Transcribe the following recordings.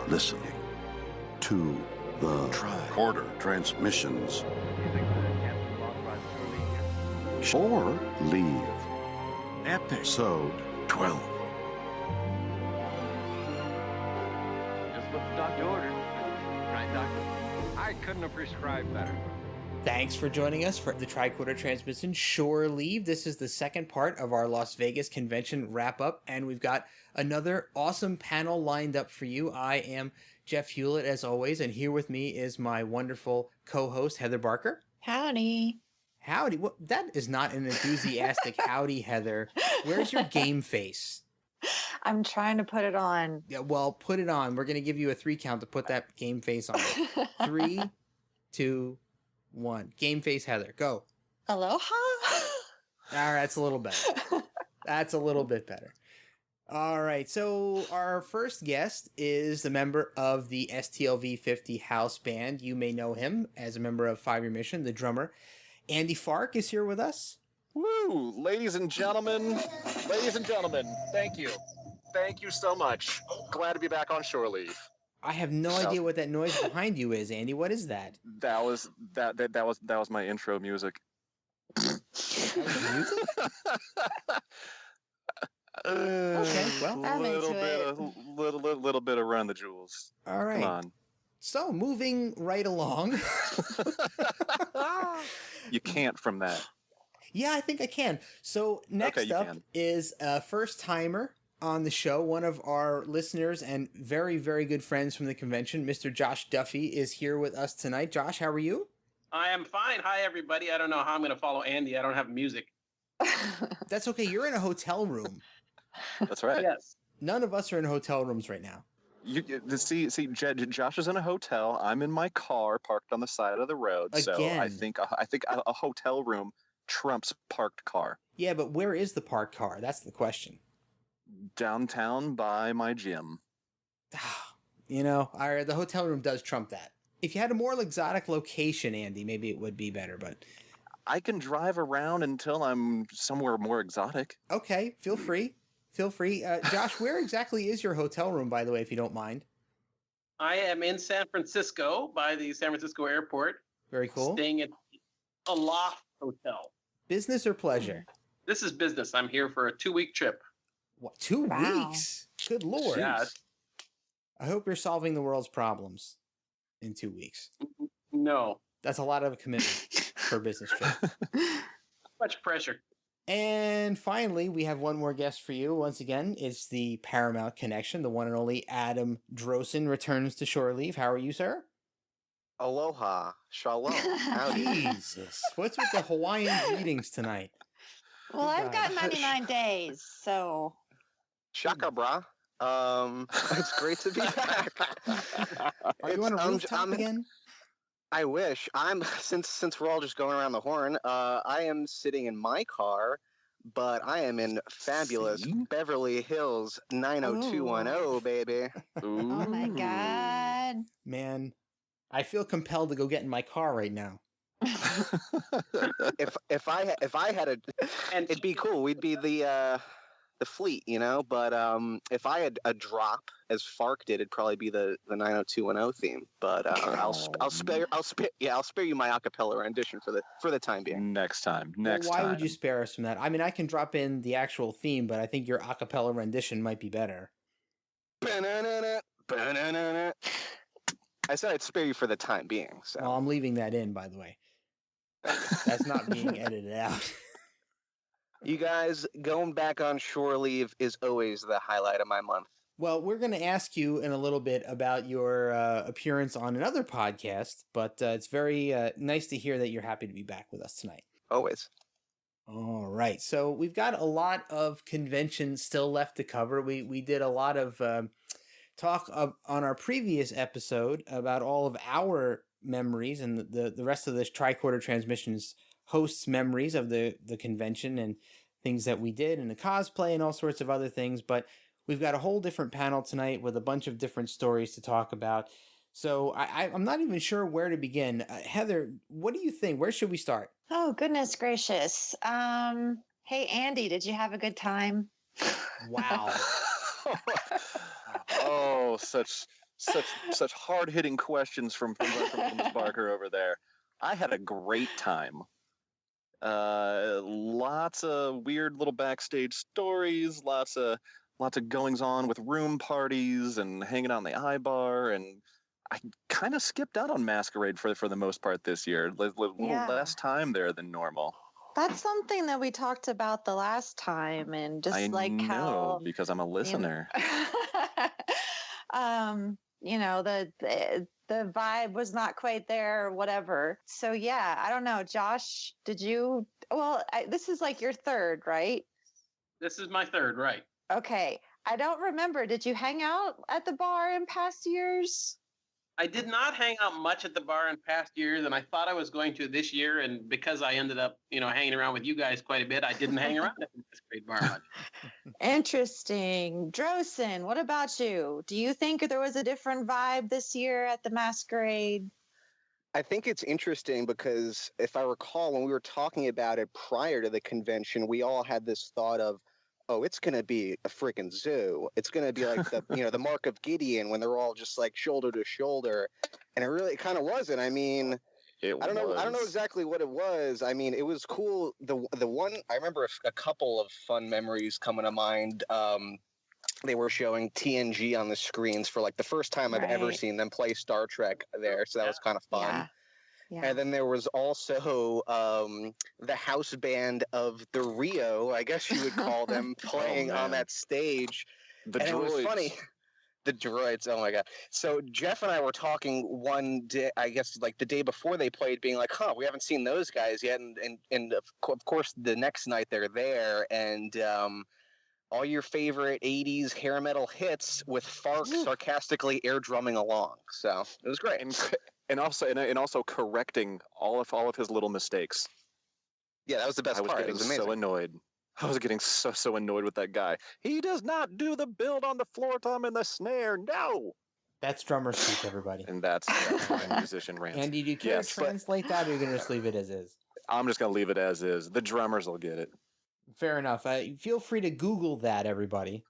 listening to the Tricorder transmissions. Or leave. Episode 12. Just what the doctor ordered. Right, doctor? I couldn't have prescribed better. Thanks for joining us for the Tricorder Transmission Shore Leave. This is the second part of our Las Vegas convention wrap-up, and we've got another awesome panel lined up for you. I am Jeff Hewlett, as always, and here with me is my wonderful co-host, Heather Barker. Howdy. Howdy. Well, that is not an enthusiastic howdy, Heather. Where's your game face? I'm trying to put it on. Yeah, well, put it on. We're going to give you a 3 count to put that game face on. 3, 2, 1. Game face, Heather. Go. Aloha. All right, that's a little better. That's a little bit better. All right, so our first guest is a member of the STLV50 house band. You may know him as a member of 5 Year Mission, the drummer. Andy Fark is here with us. Woo! Ladies and gentlemen, thank you. Thank you so much. Glad to be back on shore leave. I have no idea what that noise behind you is, Andy. What is that? That was my intro music. That was music? Okay, well, I'm little bit of Run the Jewels. all right. Come on. So, moving right along. You can't from that. Yeah, I think I can. So, next up can. is a first-timer on the show. One of our listeners and very, very good friends from the convention, Mr. Josh Duffy, is here with us tonight. Josh, how are you? I am fine. Hi, everybody. I don't know how I'm going to follow Andy. I don't have music. That's okay. You're in a hotel room. That's right. Yes. None of us are in hotel rooms right now. See, Josh is in a hotel. I'm in my car, parked on the side of the road. Again. So I think a hotel room trumps parked car. Yeah, but where is the parked car? That's the question. Downtown by my gym. You know, the hotel room does trump that. If you had a more exotic location, Andy, maybe it would be better, but... I can drive around until I'm somewhere more exotic. Okay, feel free. Feel free. Josh, where exactly is your hotel room, by the way, if you don't mind? I am in San Francisco by the San Francisco airport. Very cool. Staying at a loft hotel. Business or pleasure? This is business. I'm here for a 2-week trip. What, 2 Wow. weeks? Good Lord. Yeah. I hope you're solving the world's problems in 2 weeks. No. That's a lot of commitment for a business trip. Much pressure. And finally, we have one more guest for you. Once again, it's the Paramount Connection. The one and only Adam Drosin returns to shore leave. How are you, sir? Aloha. Shalom. Howdy. Jesus. What's with the Hawaiian greetings tonight? Well, I've got 99 days, so. Shaka bra. It's great to be back. Are you on a rooftop again? I wish. Since we're all just going around the horn, I am sitting in my car, but I am in fabulous Beverly Hills 90210, baby. Oh my God. Man, I feel compelled to go get in my car right now. If I had it'd be cool. We'd be the fleet, you know. But if I had a drop, as Fark did, it'd probably be the 90210 theme. But I'll spare you my acapella rendition for the time being. Next time. Why would you spare us from that? I mean, I can drop in the actual theme, but I think your acapella rendition might be better. Ba-na-na-na, ba-na-na-na. I said I'd spare you for the time being. So. Well, I'm leaving that in, by the way. That's not being edited out. You guys, going back on shore leave is always the highlight of my month. Well, we're going to ask you in a little bit about your appearance on another podcast, but it's very nice to hear that you're happy to be back with us tonight. Always. All right. So we've got a lot of conventions still left to cover. We did a lot of talk on our previous episode about all of our memories and the rest of this Tricorder Transmissions hosts memories of the convention and things that we did and the cosplay and all sorts of other things. But we've got a whole different panel tonight with a bunch of different stories to talk about. So I'm not even sure where to begin. Heather, what do you think? Where should we start? Oh, goodness gracious. Hey, Andy, did you have a good time? Wow. Oh, such such hard-hitting questions from Ms. Barker over there. I had a great time. Lots of weird little backstage stories, lots of goings on with room parties and hanging out in the bar, and I kind of skipped out on Masquerade for the most part this year. A little less time there than normal. That's something that we talked about the last time, and just I like know, how because I'm a listener. The vibe was not quite there or whatever. So yeah, I don't know. Josh, did you? Well, this is like your third, right? This is my third, right? Okay. I don't remember. Did you hang out at the bar in past years? I did not hang out much at the bar in past years, and I thought I was going to this year. And because I ended up, hanging around with you guys quite a bit, I didn't hang around at the Masquerade bar much. Interesting. Drosin, what about you? Do you think there was a different vibe this year at the Masquerade? I think it's interesting because if I recall, when we were talking about it prior to the convention, we all had this thought of, oh, it's going to be a freaking zoo. It's going to be like the, the Mark of Gideon when they're all just like shoulder to shoulder. And it really kind of wasn't. I mean, I don't know exactly what it was. I mean, it was cool. The one, I remember a couple of fun memories coming to mind. They were showing TNG on the screens for like the first time I've ever seen them play Star Trek there. So that was kind of fun. Yeah. Yeah. And then there was also the house band of the Rio, I guess you would call them, playing on that stage. The and droids. It was funny. The droids, oh my God. So Jeff and I were talking one day, I guess like the day before they played, being like, we haven't seen those guys yet. And of course, the next night they're there. And all your favorite 80s hair metal hits with Fark sarcastically air drumming along. So it was great. And also correcting all of his little mistakes. Yeah, that was the best part. It was amazing. So annoyed. I was getting so annoyed with that guy. He does not do the build on the floor tom and the snare. No. That's drummer speak, everybody. And that's my musician rant. Andy, do you care to translate that, or are you going to just leave it as is? I'm just going to leave it as is. The drummers will get it. Fair enough. Feel free to Google that, everybody.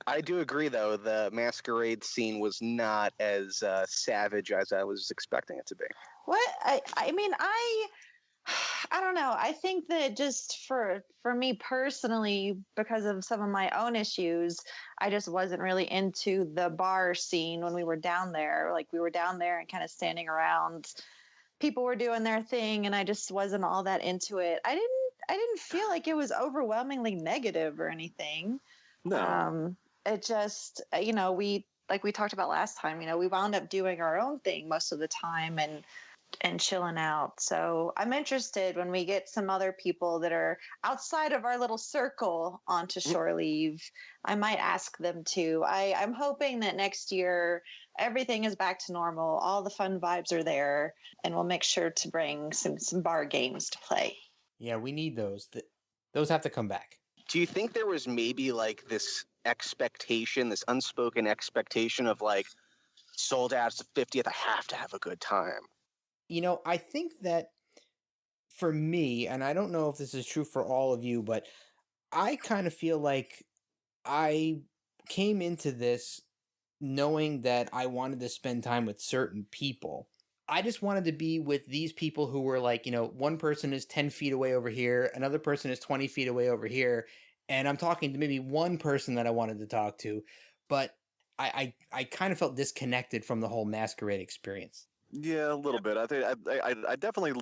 I do agree, though. The Masquerade scene was not as savage as I was expecting it to be. What? I mean, I don't know. I think that just for me personally, because of some of my own issues, I just wasn't really into the bar scene when we were down there. Like, we were down there and kind of standing around. People were doing their thing, and I just wasn't all that into it. I didn't feel like it was overwhelmingly negative or anything. No. It just, we talked about last time, we wound up doing our own thing most of the time and chilling out. So I'm interested when we get some other people that are outside of our little circle onto Shore Leave. I might ask them to. I'm hoping that next year everything is back to normal. All the fun vibes are there, and we'll make sure to bring some bar games to play. Yeah, we need those. Those have to come back. Do you think there was maybe like this expectation, this unspoken expectation of like, sold out to 50th, I have to have a good time? I think that for me, and I don't know if this is true for all of you, but I kind of feel like I came into this knowing that I wanted to spend time with certain people. I just wanted to be with these people who were like, one person is 10 feet away over here, another person is 20 feet away over here, and I'm talking to maybe one person that I wanted to talk to, but I kind of felt disconnected from the whole Masquerade experience. Yeah, a little bit. I think I definitely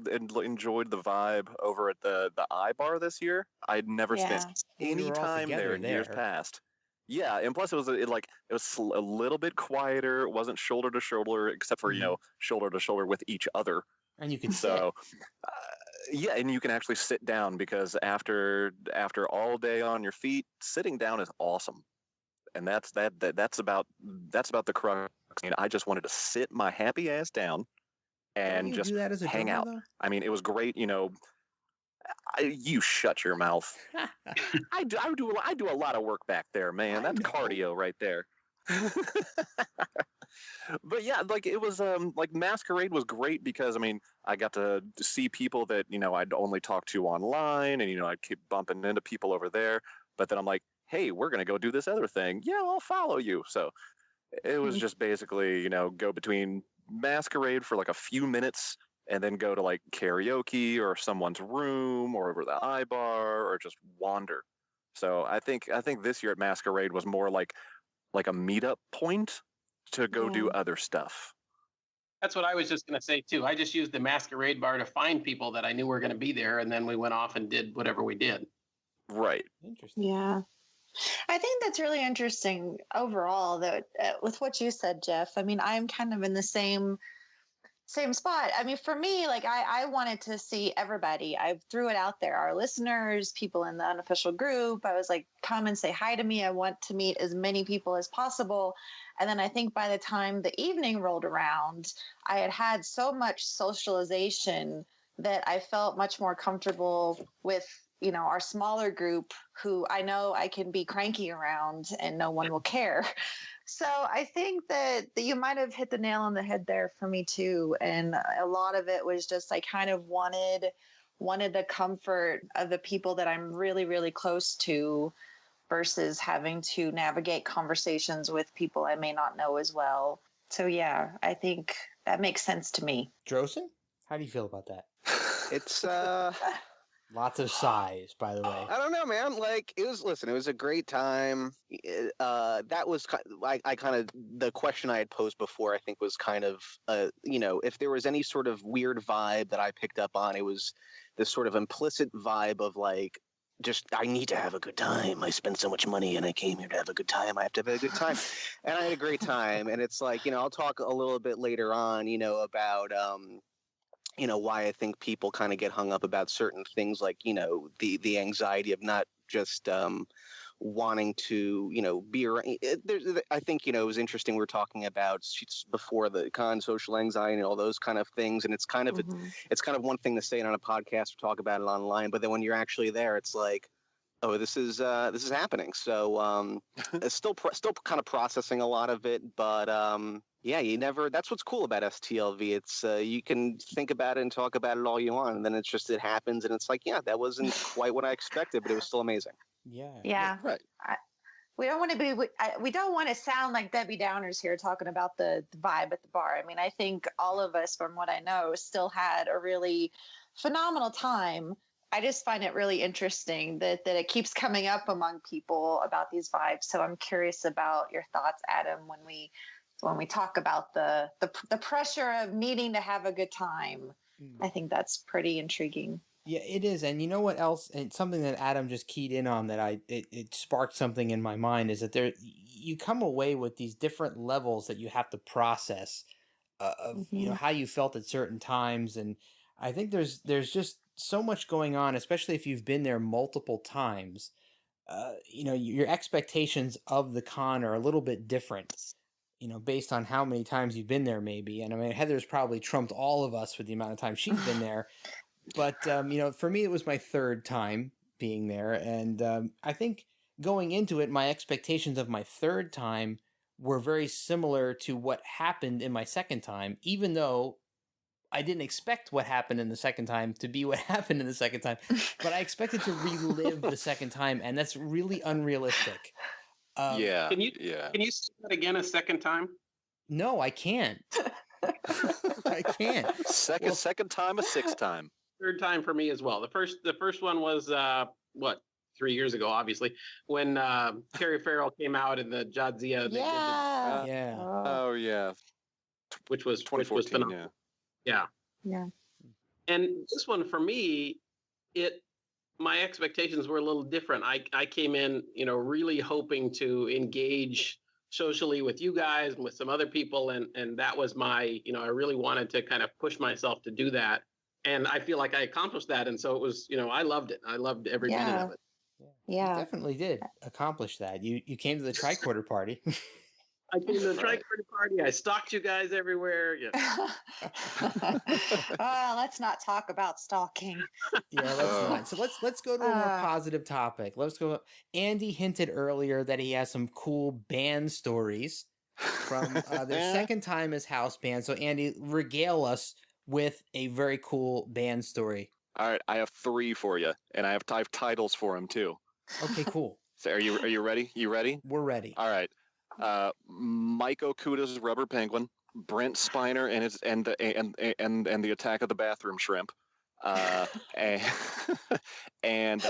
enjoyed the vibe over at the iBar this year. I'd never spent any time there in years past. Yeah, and plus it was a little bit quieter. It wasn't shoulder to shoulder, except for shoulder to shoulder with each other. And you could sit. Yeah, and you can actually sit down because after all day on your feet, sitting down is awesome. And that's about the crux. I just wanted to sit my happy ass down and just hang out. Though? I mean, it was great. You shut your mouth. I do a lot of work back there, man. That's cardio right there. But yeah, like it was like Masquerade was great because I got to see people that I'd only talked to online, and I'd keep bumping into people over there. But then I'm like, hey, we're gonna go do this other thing. Yeah, I'll follow you. So It was just basically, go between Masquerade for like a few minutes and then go to like karaoke or someone's room or over the iBar or just wander. So I think this year at Masquerade was more like a meetup point to go do other stuff. That's what I was just going to say too. I just used the Masquerade bar to find people that I knew were going to be there, and then we went off and did whatever we did. Right. Interesting. Yeah. I think that's really interesting overall, that with what you said, Jeff. I mean, I'm kind of in the same spot. I mean, for me, like I wanted to see everybody. I threw it out there, our listeners, people in the unofficial group. I was like, come and say hi to me. I want to meet as many people as possible. And then I think by the time the evening rolled around, I had so much socialization that I felt much more comfortable with, our smaller group, who I know I can be cranky around and no one will care. So I think that you might have hit the nail on the head there for me too. And a lot of it was just I kind of wanted the comfort of the people that I'm really, really close to versus having to navigate conversations with people I may not know as well. So yeah, I think that makes sense to me. Drosin, how do you feel about that? It's Lots of sighs, by the way. I don't know, man. Like it was a great time. That was I kind of the question I had posed before. I think was kind of if there was any sort of weird vibe that I picked up on, it was this sort of implicit vibe of like, just I need to have a good time. I spent so much money and I came here to have a good time. I have to have a good time, and I had a great time. And it's like I'll talk a little bit later on, about why I think people kind of get hung up about certain things, like, the anxiety of not just wanting to, be around. I think, it was interesting. We were talking about before the con social anxiety and all those kind of things. And it's kind of, it's kind of one thing to say it on a podcast or talk about it online, but then when you're actually there, it's like, oh, this is happening. So it's still kind of processing a lot of it, but yeah, that's what's cool about STLV. It's you can think about it and talk about it all you want, and then it happens, and it's like, yeah, that wasn't quite what I expected, but it was still amazing. Yeah. Right. We don't want to sound like Debbie Downers here talking about the vibe at the bar. I mean, I think all of us, from what I know, still had a really phenomenal time. I just find it really interesting that it keeps coming up among people about these vibes. So I'm curious about your thoughts, Adam, when we talk about the pressure of needing to have a good time. I think that's pretty intriguing. Yeah, it is. And you know what else? And something that Adam just keyed in on that it sparked something in my mind is that you come away with these different levels that you have to process of how you felt at certain times. And I think there's just so much going on, especially if you've been there multiple times. Your expectations of the con are a little bit different, based on how many times you've been there, maybe. And I mean, Heather's probably trumped all of us with the amount of time she's been there. But, for me, it was my third time being there. And I think going into it, my expectations of my third time were very similar to what happened in my second time, even though I didn't expect what happened in the second time to be what happened in the second time. But I expected to relive the second time, and that's really unrealistic. Yeah. Can you say that again a second time? No, I can't. I can't. Second time, a sixth time. Third time for me as well. The first one was 3 years ago, obviously, when Terry Farrell came out in the Jadzia. Yeah. Oh yeah. Which was 2014. phenomenal. Yeah. And this one for me, my expectations were a little different. I came in, really hoping to engage socially with you guys and with some other people, and that was my, I really wanted to kind of push myself to do that. And I feel like I accomplished that. And so it was, I loved it. I loved every minute of it. Yeah. You definitely did accomplish that. You came to the Tricorder party. I came to the Tricorder party. I stalked you guys everywhere. Yeah. Let's not talk about stalking. Yeah, let's not. So let's go to a more positive topic. Let's go. Andy hinted earlier that he has some cool band stories from their second time as house band. So Andy, regale us with a very cool band story. All right, I have 3 for you, and I have titles for them too. Okay, cool. So are you ready? You ready? We're ready. All right. Mike Okuda's Rubber Penguin, Brent Spiner and the Attack of the Bathroom Shrimp, and and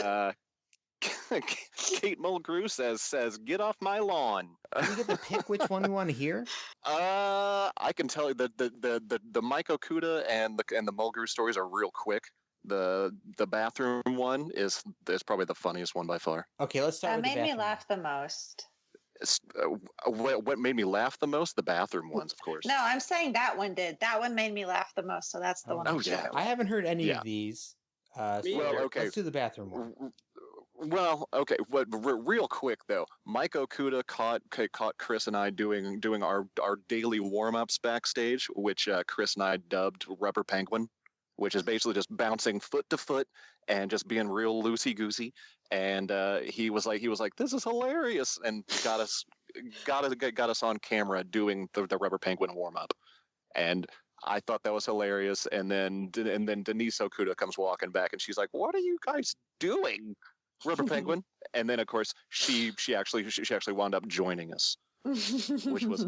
Kate Mulgrew says get off my lawn. Do we get to pick which one we want to hear? I can tell you that the Mike Okuda and the Mulgrew stories are real quick. The bathroom one is probably the funniest one by far. Okay, let's start with the bathroom. That made me laugh the most. What made me laugh the most? The bathroom ones, of course. No, I'm saying that one did. That one made me laugh the most, so that's the one. Oh yeah. I haven't heard any of these. Okay. Let's do the bathroom one. Well, okay. Real quick though, Mike Okuda caught Chris and I doing our daily warm-ups backstage, which Chris and I dubbed Rubber Penguin, which is basically just bouncing foot to foot and just being real loosey-goosey. And he was like, this is hilarious, and got us on camera doing the Rubber Penguin warm-up. And I thought that was hilarious. And then Denise Okuda comes walking back, and she's like, "What are you guys doing, Rubber Penguin?" And then of course she actually wound up joining us, which was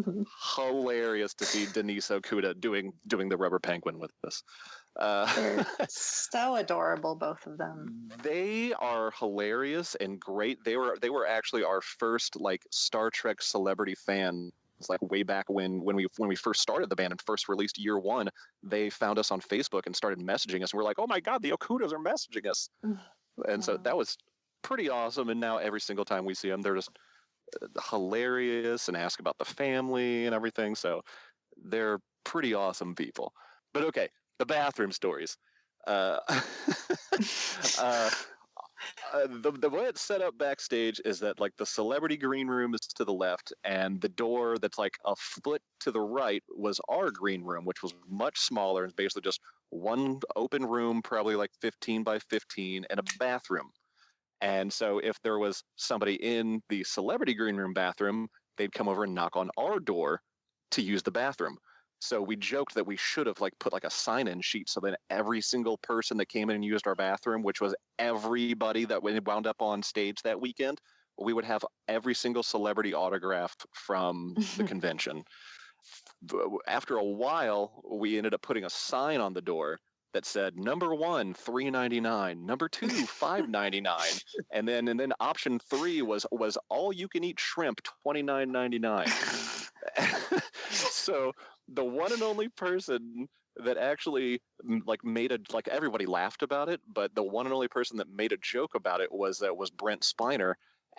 hilarious to see Denise Okuda doing the Rubber Penguin with us. They're so adorable, both of them. They are hilarious and great. They were actually our first like Star Trek celebrity fan. It's like way back when we first started the band and first released year one. They found us on Facebook and started messaging us, and we're like, "Oh my God, the Okudas are messaging us!" And so that was pretty awesome. And now every single time we see them, they're just hilarious and ask about the family and everything. So they're pretty awesome people. But okay, the bathroom stories. The way it's set up backstage is that like the celebrity green room is to the left, and the door that's like a foot to the right was our green room, which was much smaller. It's basically just one open room, probably like 15 by 15, and a bathroom. And so if there was somebody in the celebrity green room bathroom, they'd come over and knock on our door to use the bathroom. So we joked that we should have like put like a sign-in sheet so that every single person that came in and used our bathroom, which was everybody that wound up on stage that weekend, we would have every single celebrity autograph from the convention. After a while, we ended up putting a sign on the door that said number 1 $3.99, number 2 $5.99, and then option 3 was all you can eat shrimp $29.99. So the one and only person that actually like everybody laughed about it, but the one and only person that made a joke about it was Brent Spiner,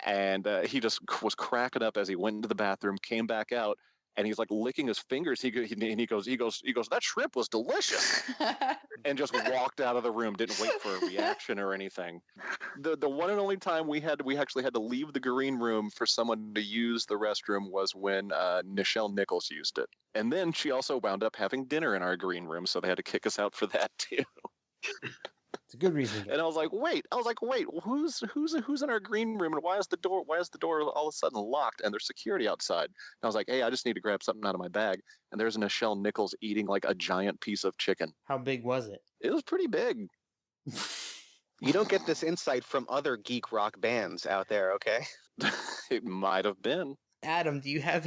and he just was cracking up as he went into the bathroom, came back out, and he's like licking his fingers. He goes, "That shrimp was delicious," and just walked out of the room. Didn't wait for a reaction or anything. The one and only time we actually had to leave the green room for someone to use the restroom was when Nichelle Nichols used it, and then she also wound up having dinner in our green room, so they had to kick us out for that too. It's a good reason. And I was like, wait, who's in our green room, and why is the door all of a sudden locked, and there's security outside? And I was like, hey, I just need to grab something out of my bag, and there's Nichelle Nichols eating like a giant piece of chicken. How big was it? It was pretty big. You don't get this insight from other geek rock bands out there, okay? It might have been. Adam, do you have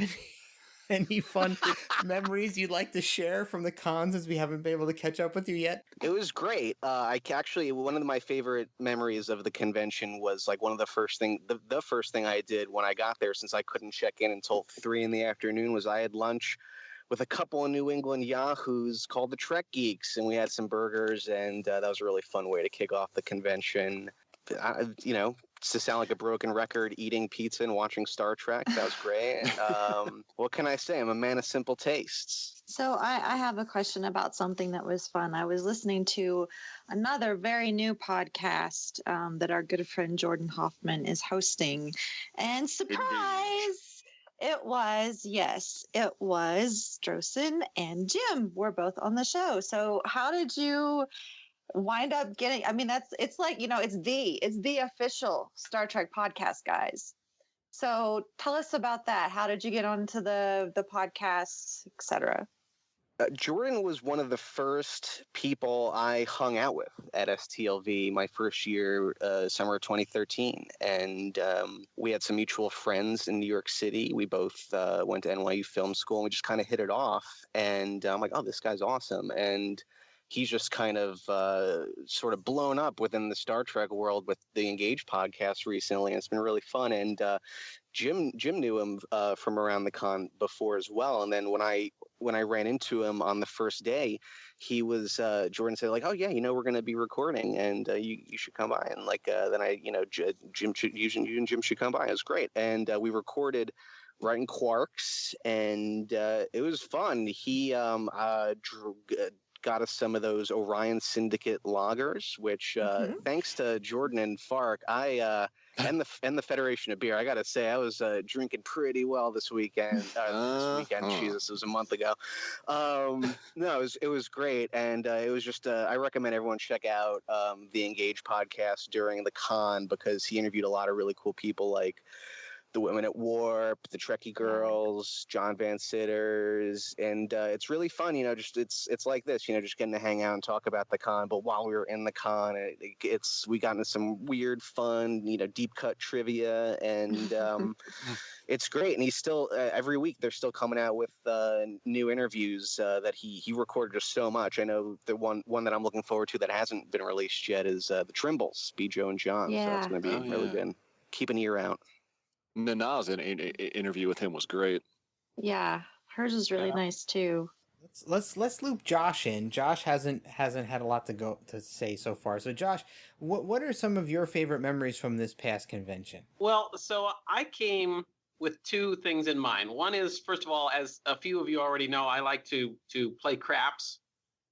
any fun memories you'd like to share from the con, since we haven't been able to catch up with you yet? It was great. One of my favorite memories of the convention was like one of the first thing I did when I got there, since I couldn't check in until 3 p.m, was I had lunch with a couple of New England yahoos called the Trek Geeks, and we had some burgers, and that was a really fun way to kick off the convention. To sound like a broken record, eating pizza and watching Star Trek. That was great. What can I say? I'm a man of simple tastes. So I have a question about something that was fun. I was listening to another very new podcast that our good friend Jordan Hoffman is hosting. And surprise, it was Drosin and Jim were both on the show. So how did you wind up getting, it's like, it's the official Star Trek podcast, guys. So tell us about that. How did you get onto the podcast, etc.? Jordan was one of the first people I hung out with at STLV my first year, summer of 2013. And we had some mutual friends in New York City. We both went to NYU Film School, and we just kind of hit it off. And I'm like, oh, this guy's awesome. And he's just kind of sort of blown up within the Star Trek world with the Engage podcast recently. And it's been really fun. And Jim knew him from around the con before as well. And then when I ran into him on the first day, he was Jordan said like, oh yeah, we're going to be recording, and you should come by. And like then I Jim should come by. It was great, and we recorded right in Quarks, and it was fun. He got us some of those Orion Syndicate lagers, which thanks to Jordan and Fark, and the Federation of Beer, I gotta say, I was drinking pretty well this weekend. Jesus, it was a month ago. No, it was great, and it was just I recommend everyone check out the Engage podcast during the con, because he interviewed a lot of really cool people like the Women at Warp, the Trekkie Girls, John Van Sitters, and it's really fun. Just it's like this. Just getting to hang out and talk about the con. But while we were in the con, we got into some weird, fun, deep cut trivia, and it's great. And he's still every week they're still coming out with new interviews that he recorded just so much. I know the one that I'm looking forward to that hasn't been released yet is the Trimbles, Joe and John. Yeah. So it's going to be really good. Keep an ear out. Nana's interview with him was great. Yeah, hers is really nice too. Let's loop Josh in. Josh hasn't had a lot to say so far. So Josh, what are some of your favorite memories from this past convention? Well, so I came with two things in mind. One is, first of all, as a few of you already know, I like to play craps.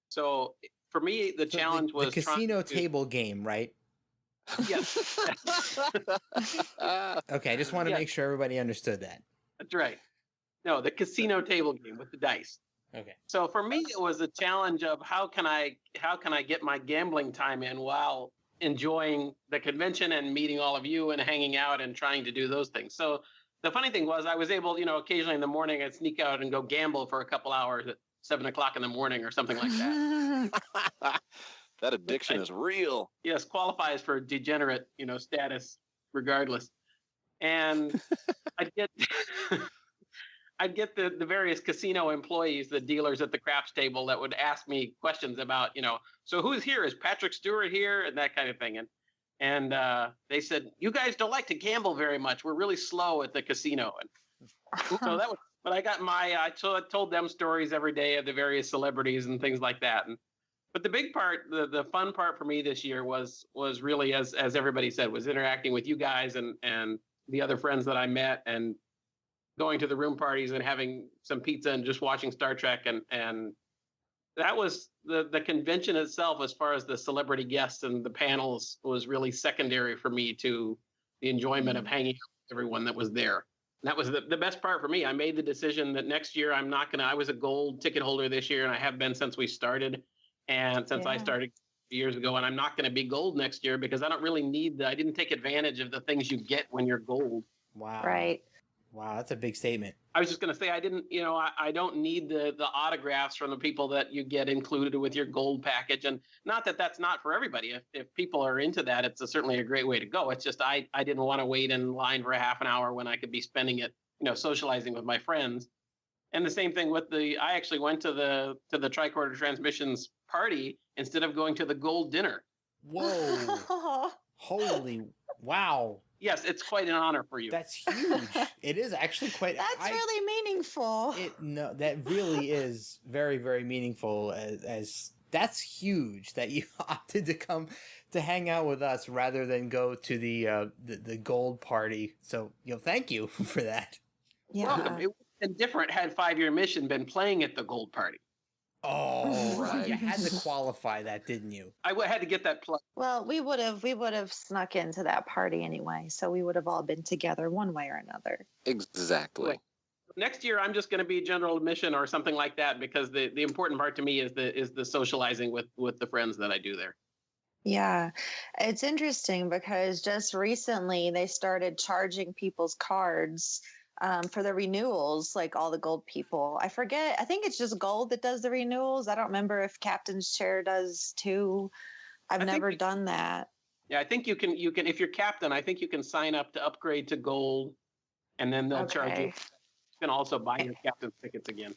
So for me, the challenge was the casino table game, right? Yes. Okay, I just want to make sure everybody understood that. That's right. No, the casino table game with the dice. Okay. So for me, it was a challenge of how can I get my gambling time in while enjoying the convention and meeting all of you and hanging out and trying to do those things. So the funny thing was I was able, occasionally in the morning I'd sneak out and go gamble for a couple hours at 7:00 in the morning or something like that. That addiction is real. Yes, qualifies for degenerate, status regardless. And I'd get the various casino employees, the dealers at the craps table, that would ask me questions about, so who's here? Is Patrick Stewart here? And that kind of thing. And they said, you guys don't like to gamble very much. We're really slow at the casino. And so that was, but I got I told them stories every day of the various celebrities and things like that. But the big part, the fun part for me this year was really, as everybody said, was interacting with you guys and the other friends that I met, and going to the room parties and having some pizza and just watching Star Trek. And that was the convention itself, as far as the celebrity guests and the panels, was really secondary for me to the enjoyment of hanging out with everyone that was there. And that was the best part for me. I made the decision that next year I was a gold ticket holder this year, and I have been since we started. And since I started years ago, and I'm not going to be gold next year because I don't really I didn't take advantage of the things you get when you're gold. Wow. Right. Wow, that's a big statement. I was just going to say, I didn't, I don't need the autographs from the people that you get included with your gold package. And not that that's not for everybody. If people are into that, it's certainly a great way to go. It's just, I didn't want to wait in line for a half an hour when I could be spending it, socializing with my friends. And the same thing with I actually went to the Tricorder Transmissions party instead of going to the gold dinner. Whoa. Holy, wow. Yes, it's quite an honor for you. That's huge. It is actually quite. That's really meaningful. That really is very, very meaningful. As that's huge that you opted to come to hang out with us rather than go to the gold party. So thank you for that. Yeah. Welcome. It would have been different had 5-Year Mission been playing at the gold party. Oh, right. You had to qualify that, didn't you? I had to get that plug. Well, we would have snuck into that party anyway, so we would have all been together one way or another. Exactly. Next year, I'm just going to be general admission or something like that, because the important part to me is the socializing with the friends that I do there. Yeah, it's interesting because just recently they started charging people's cards for the renewals, like all the gold people. I forget. I think it's just gold that does the renewals. I don't remember if Captain's Chair does too. I've never done that. Yeah, I think you can if you're captain, I think you can sign up to upgrade to gold, and then they'll charge you. You can also buy your captain's tickets again.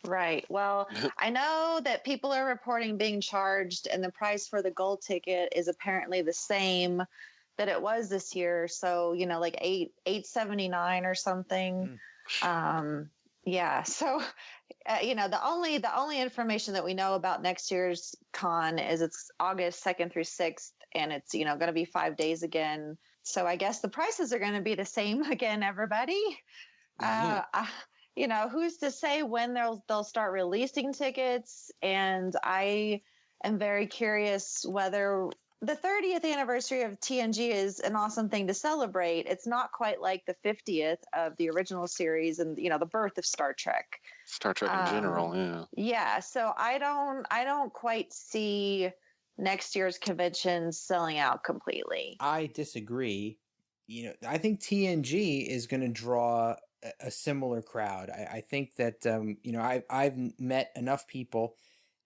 Right. Well, I know that people are reporting being charged, and the price for the gold ticket is apparently the same that it was this year. So, like $8.79 or something. Yeah. So, the only information that we know about next year's con is it's August 2nd through 6th, and it's, going to be 5 days again. So I guess the prices are going to be the same again, everybody. Who's to say when they'll start releasing tickets? And I am very curious whether the 30th anniversary of TNG is an awesome thing to celebrate. It's not quite like the 50th of the original series and, the birth of Star Trek. Star Trek in general, yeah. Yeah, so I don't quite see next year's convention selling out completely. I disagree. I think TNG is going to draw a similar crowd. I think that I've met enough people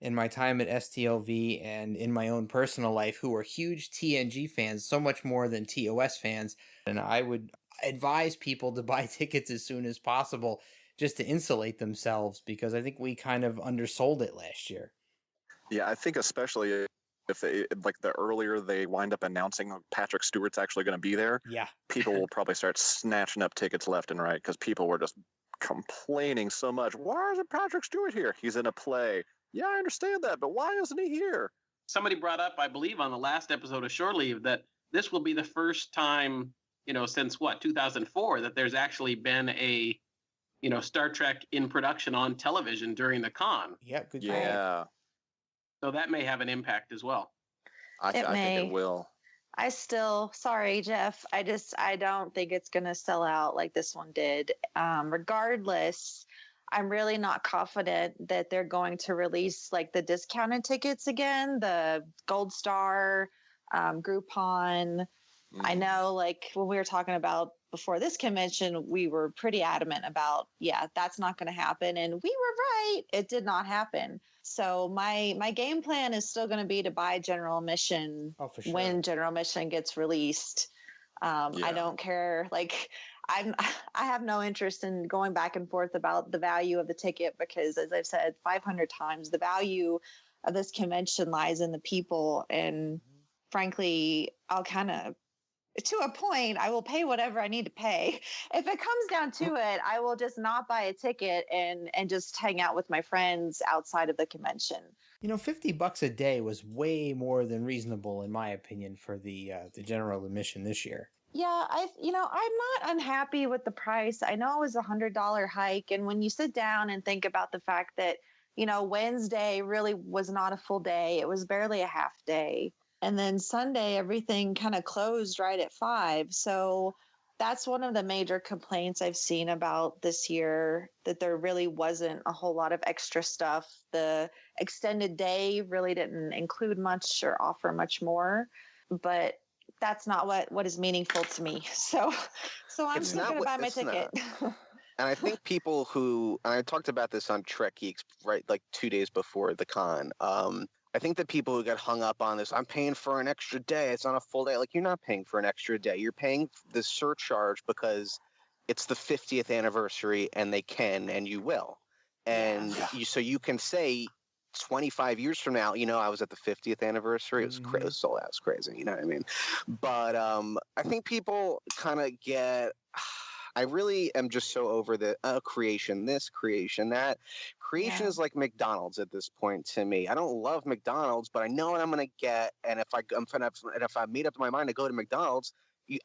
in my time at STLV and in my own personal life who are huge TNG fans, so much more than TOS fans. And I would advise people to buy tickets as soon as possible just to insulate themselves, because I think we kind of undersold it last year. Yeah, I think especially if they, like, the earlier they wind up announcing Patrick Stewart's actually going to be there, people will probably start snatching up tickets left and right, because people were just complaining so much. Why isn't Patrick Stewart here? He's in a play. Yeah, I understand that, but why isn't he here? Somebody brought up, I believe, on the last episode of Shore Leave that this will be the first time, since 2004, that there's actually been a, Star Trek in production on television during the con. Yeah, good. Yeah. So that may have an impact as well. I think it will. Sorry, Jeff. I don't think it's going to sell out like this one did. Regardless, I'm really not confident that they're going to release like the discounted tickets again, the Gold Star, Groupon. I know, like when we were talking about before this convention, we were pretty adamant about, that's not going to happen. And we were right. It did not happen. So my game plan is still going to be to buy General Admission when General Admission gets released. I don't care. Like I have no interest in going back and forth about the value of the ticket, because as I've said 500 times, the value of this convention lies in the people. And frankly, I'll kind of, to a point, I will pay whatever I need to pay. If it comes down to it, I will just not buy a ticket and just hang out with my friends outside of the convention. $50 a day was way more than reasonable, in my opinion, for the general admission this year. Yeah, I'm not unhappy with the price. I know it was $100 hike. And when you sit down and think about the fact that, Wednesday really was not a full day, it was barely a half day. And then Sunday, everything kind of closed right at 5. So that's one of the major complaints I've seen about this year, that there really wasn't a whole lot of extra stuff. The extended day really didn't include much or offer much more, but that's not what is meaningful to me. So I'm still going to buy my ticket. And I think people and I talked about this on Trek Geeks, right, like 2 days before the con. I think that people who get hung up on this, I'm paying for an extra day, it's not a full day. Like, you're not paying for an extra day. You're paying the surcharge because it's the 50th anniversary and they can and you will. And so you can say 25 years from now, I was at the 50th anniversary. It was sold out. It's crazy. You know what I mean? But I think people kind of get... I really am just so over the creation, this, creation, that. Creation is like McDonald's at this point to me. I don't love McDonald's, but I know what I'm going to get. And if I made up my mind to go to McDonald's,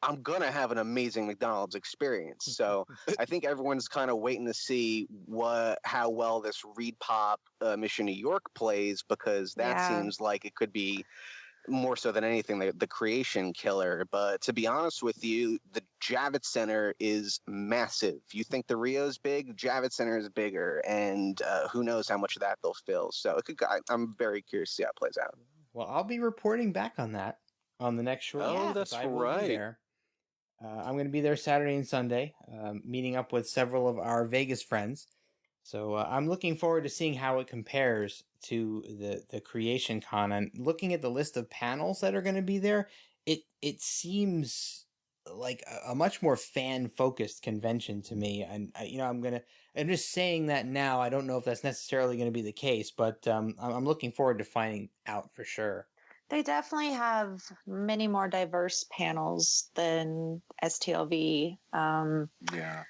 I'm going to have an amazing McDonald's experience. So I think everyone's kind of waiting to see how well this Reed Pop Mission New York plays, because that seems like it could be more so than anything the creation killer. But to be honest with you, the Javits Center is massive. You think the Rio's big, Javits Center is bigger, and who knows how much of that they'll fill. So I'm very curious to see how it plays out. Well, I'll be reporting back on that on the next show. That's right. There. I'm going to be there Saturday and Sunday, meeting up with several of our Vegas friends. So I'm looking forward to seeing how it compares to the Creation Con. And looking at the list of panels that are going to be there, it seems like a much more fan focused convention to me. And I'm just saying that now. I don't know if that's necessarily going to be the case, but I'm looking forward to finding out for sure. They definitely have many more diverse panels than STLV. Yeah.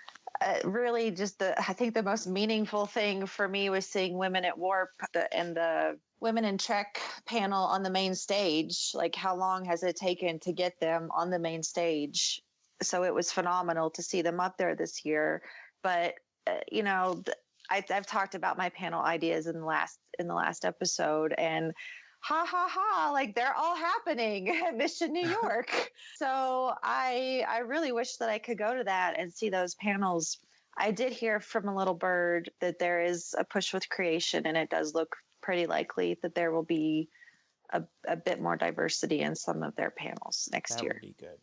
Really, I think the most meaningful thing for me was seeing Women at Warp and the Women in Trek panel on the main stage. Like, how long has it taken to get them on the main stage? So it was phenomenal to see them up there this year. But I've talked about my panel ideas in the last episode, and like they're all happening at Mission New York. So I really wish that I could go to that and see those panels. I did hear from a little bird that there is a push with Creation, and it does look pretty likely that there will be a bit more diversity in some of their panels next year. That would be good.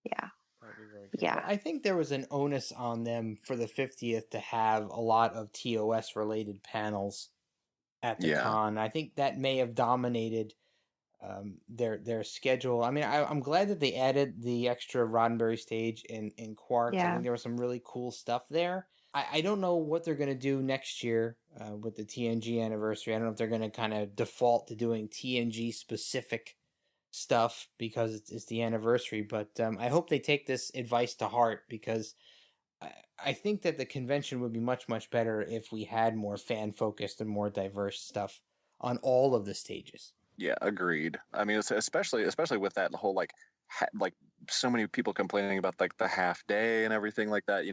Yeah. That would be very good. Yeah. Well, I think there was an onus on them for the 50th to have a lot of TOS related panels at the con. I think that may have dominated their schedule. I mean, I'm glad that they added the extra Roddenberry stage in Quarks. I think there was some really cool stuff there. I don't know what they're going to do next year with the TNG anniversary. I don't know if they're going to kind of default to doing TNG specific stuff because it's the anniversary, but I hope they take this advice to heart, because I think that the convention would be much, much better if we had more fan-focused and more diverse stuff on all of the stages. Yeah, agreed. I mean, especially with that whole like so many people complaining about like the half day and everything like that.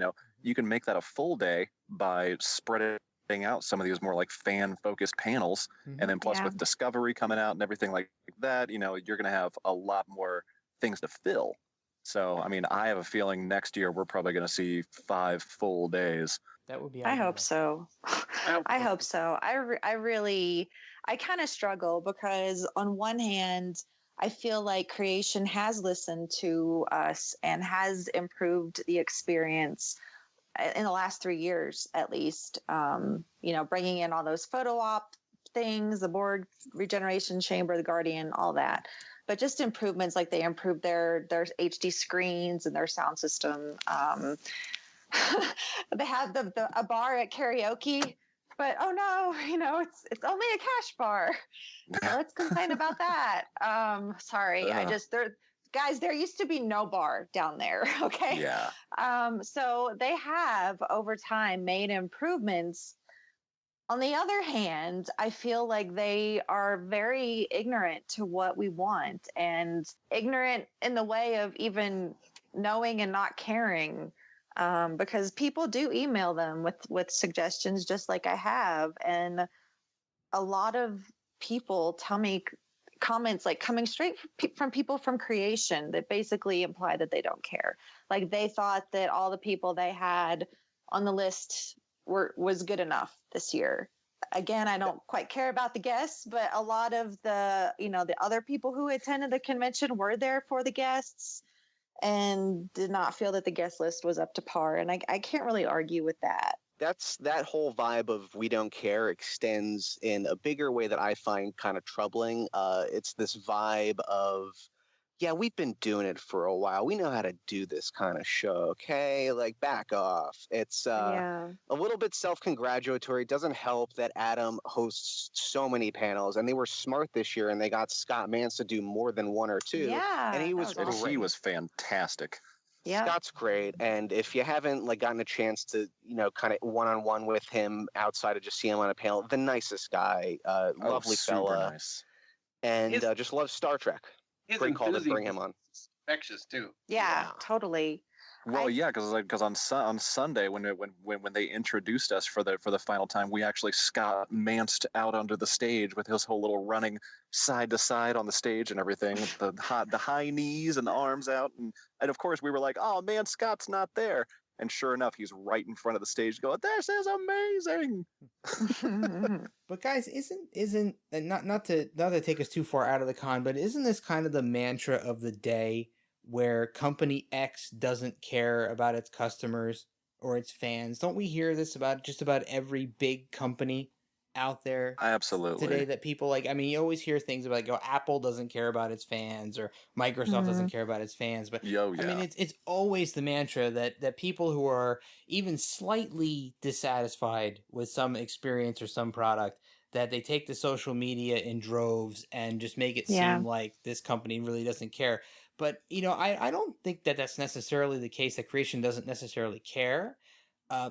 You can make that a full day by spreading out some of these more like fan-focused panels, and then plus with Discovery coming out and everything like that, you're going to have a lot more things to fill. So, I mean, I have a feeling next year we're probably going to see 5 full days. That would be ideal. I hope so. I hope so. I kind of struggle because on one hand, I feel like Creation has listened to us and has improved the experience in the last 3 years, at least. Bringing in all those photo op things, the Borg regeneration chamber, the Guardian, all that. But just improvements, like they improved their HD screens and their sound system. They had a bar at karaoke, but oh no, it's only a cash bar. Let's complain about that. Sorry, guys, there used to be no bar down there. Okay. Yeah. So they have over time made improvements. On the other hand, I feel like they are very ignorant to what we want, and ignorant in the way of even knowing and not caring, because people do email them with suggestions just like I have. And a lot of people tell me comments like coming straight from people from Creation that basically imply that they don't care. Like they thought that all the people they had on the list was good enough this year. Again, I don't quite care about the guests, but a lot of the other people who attended the convention were there for the guests and did not feel that the guest list was up to par. And I can't really argue with that. That whole vibe of we don't care extends in a bigger way that I find kind of troubling. It's this vibe of, yeah, we've been doing it for a while. We know how to do this kind of show, okay? Like, back off. It's a little bit self-congratulatory. It doesn't help that Adam hosts so many panels, and they were smart this year, and they got Scott Mance to do more than 1 or 2. Yeah, and he was great. He was fantastic. Yeah, Scott's great, and if you haven't gotten a chance to kind of one-on-one with him outside of just seeing him on a panel, the nicest guy, lovely fella, nice. And just loves Star Trek. Great call to bring him on. Infectious too. Yeah, totally. Well, because on Sunday when they introduced us for the final time, we actually Scott Manced out onto the stage with his whole little running side to side on the stage and everything, with the high knees and the arms out, and of course we were like, oh man, Scott's not there. And sure enough, he's right in front of the stage going, this is amazing. But guys, isn't not to take us too far out of the con, but isn't this kind of the mantra of the day where company X doesn't care about its customers or its fans. Don't we hear this about just about every big company out there Absolutely. today that people like? I mean, you always hear things about, like, oh, Apple doesn't care about its fans, or Microsoft doesn't care about its fans. But Yo, I mean, yeah. it's always the mantra that people who are even slightly dissatisfied with some experience or some product, that they take to social media in droves and just make it Yeah. seem like this company really doesn't care. But, I don't think that that's necessarily the case, that creation doesn't necessarily care.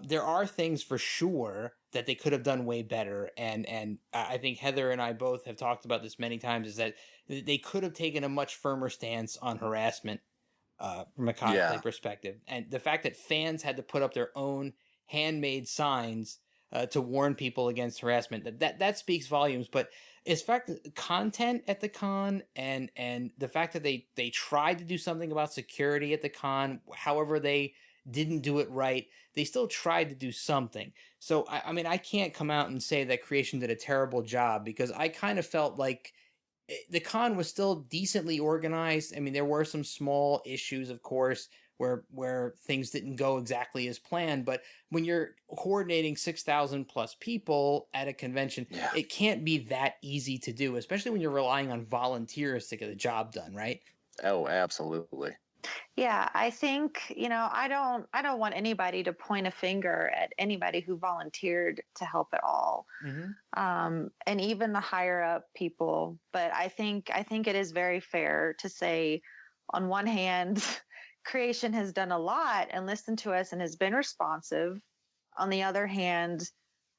There are things for sure that they could have done way better, and I think Heather and I both have talked about this many times, is that they could have taken a much firmer stance on harassment from a cosplay perspective. And the fact that fans had to put up their own handmade signs to warn people against harassment, that speaks volumes. But as fact, content at the con, and the fact that they tried to do something about security at the con, however they didn't do it right, they still tried to do something. So I mean, I can't come out and say that creation did a terrible job, because I kind of felt like the con was still decently organized. I mean, there were some small issues, of course, where things didn't go exactly as planned. But when you're coordinating 6,000 plus people at a convention, it can't be that easy to do, especially when you're relying on volunteers to get the job done, right? Oh, absolutely. Yeah, I think, I don't want anybody to point a finger at anybody who volunteered to help at all. And even the higher up people. But I think it is very fair to say, on one hand, creation has done a lot and listened to us and has been responsive. On the other hand,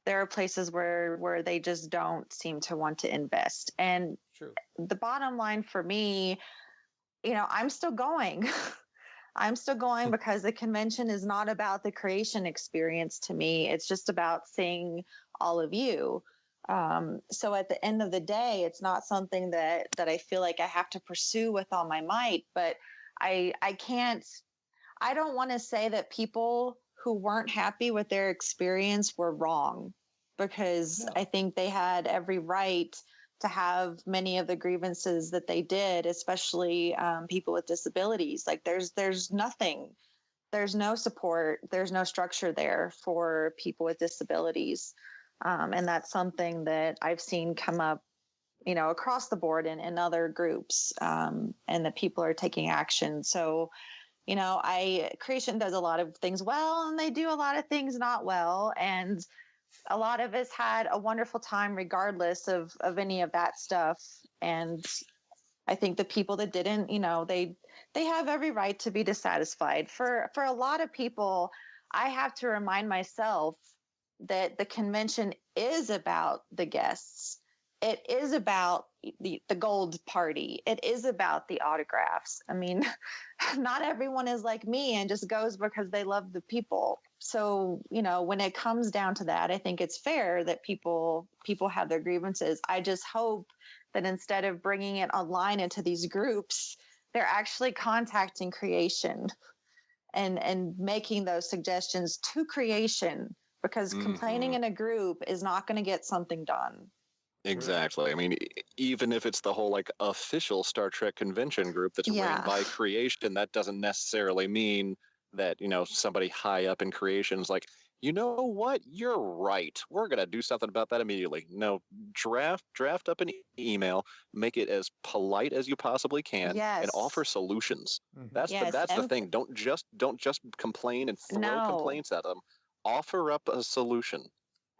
there are places where they just don't seem to want to invest. And True. The bottom line for me, I'm still going. I'm still going because the convention is not about the creation experience to me. It's just about seeing all of you. So at the end of the day, it's not something that I feel like I have to pursue with all my might, but I don't want to say that people who weren't happy with their experience were wrong, because I think they had every right to have many of the grievances that they did, especially people with disabilities. Like there's nothing, there's no support, there's no structure there for people with disabilities. And that's something that I've seen come up, across the board in other groups, and that people are taking action. So, creation does a lot of things well, and they do a lot of things not well. And a lot of us had a wonderful time regardless of any of that stuff. And I think the people that didn't, they have every right to be dissatisfied. For a lot of people, I have to remind myself that the convention is about the guests. It is about the gold party. It is about the autographs. I mean, not everyone is like me and just goes because they love the people. So, when it comes down to that, I think it's fair that people have their grievances. I just hope that instead of bringing it online into these groups, they're actually contacting creation and making those suggestions to creation, because complaining in a group is not going to get something done. Exactly. I mean, even if it's the whole official Star Trek convention group that's ran by creation, that doesn't necessarily mean that, somebody high up in creation is like, you know what? You're right. We're going to do something about that immediately. No, draft up an email, make it as polite as you possibly can, and offer solutions. That's the thing. Don't just complain and throw complaints at them. Offer up a solution.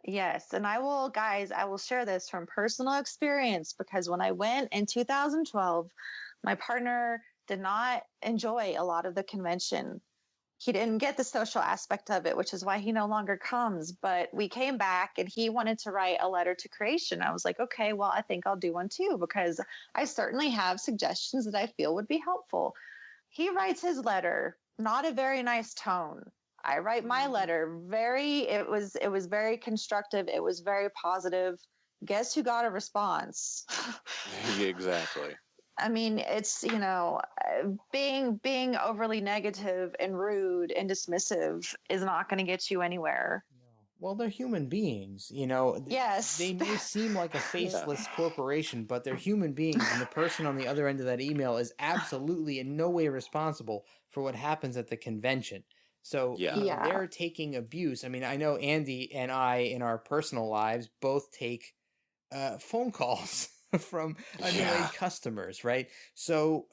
Yes. And I will share this from personal experience, because when I went in 2012, my partner did not enjoy a lot of the convention. He didn't get the social aspect of it, which is why he no longer comes. But we came back and he wanted to write a letter to creation. I was like, okay, well, I think I'll do one too, because I certainly have suggestions that I feel would be helpful. He writes his letter, not a very nice tone. I write my letter. It was very constructive. It was very positive. Guess who got a response? Exactly. I mean, it's, being overly negative and rude and dismissive is not going to get you anywhere. Well, they're human beings, you know. Yes. They may seem like a faceless corporation, but they're human beings, and the person on the other end of that email is absolutely in no way responsible for what happens at the convention. So, Yeah. you know, they're taking abuse. I mean, I know Andy and I, in our personal lives, both take phone calls from annoyed customers, right? So,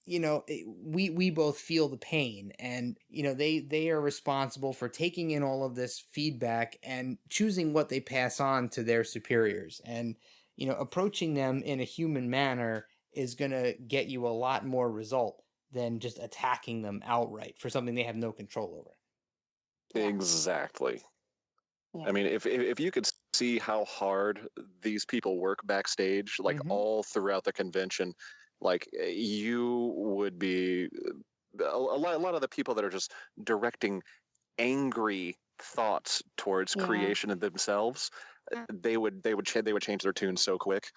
you know, we both feel the pain, and you know they are responsible for taking in all of this feedback and choosing what they pass on to their superiors, and you know, approaching them in a human manner is going to get you a lot more result than just attacking them outright for something they have no control over. Exactly. Yeah. I mean, if you could see how hard these people work backstage, like all throughout the convention, like you would be a lot of the people that are just directing angry thoughts towards creation of themselves, they would change their tune so quick.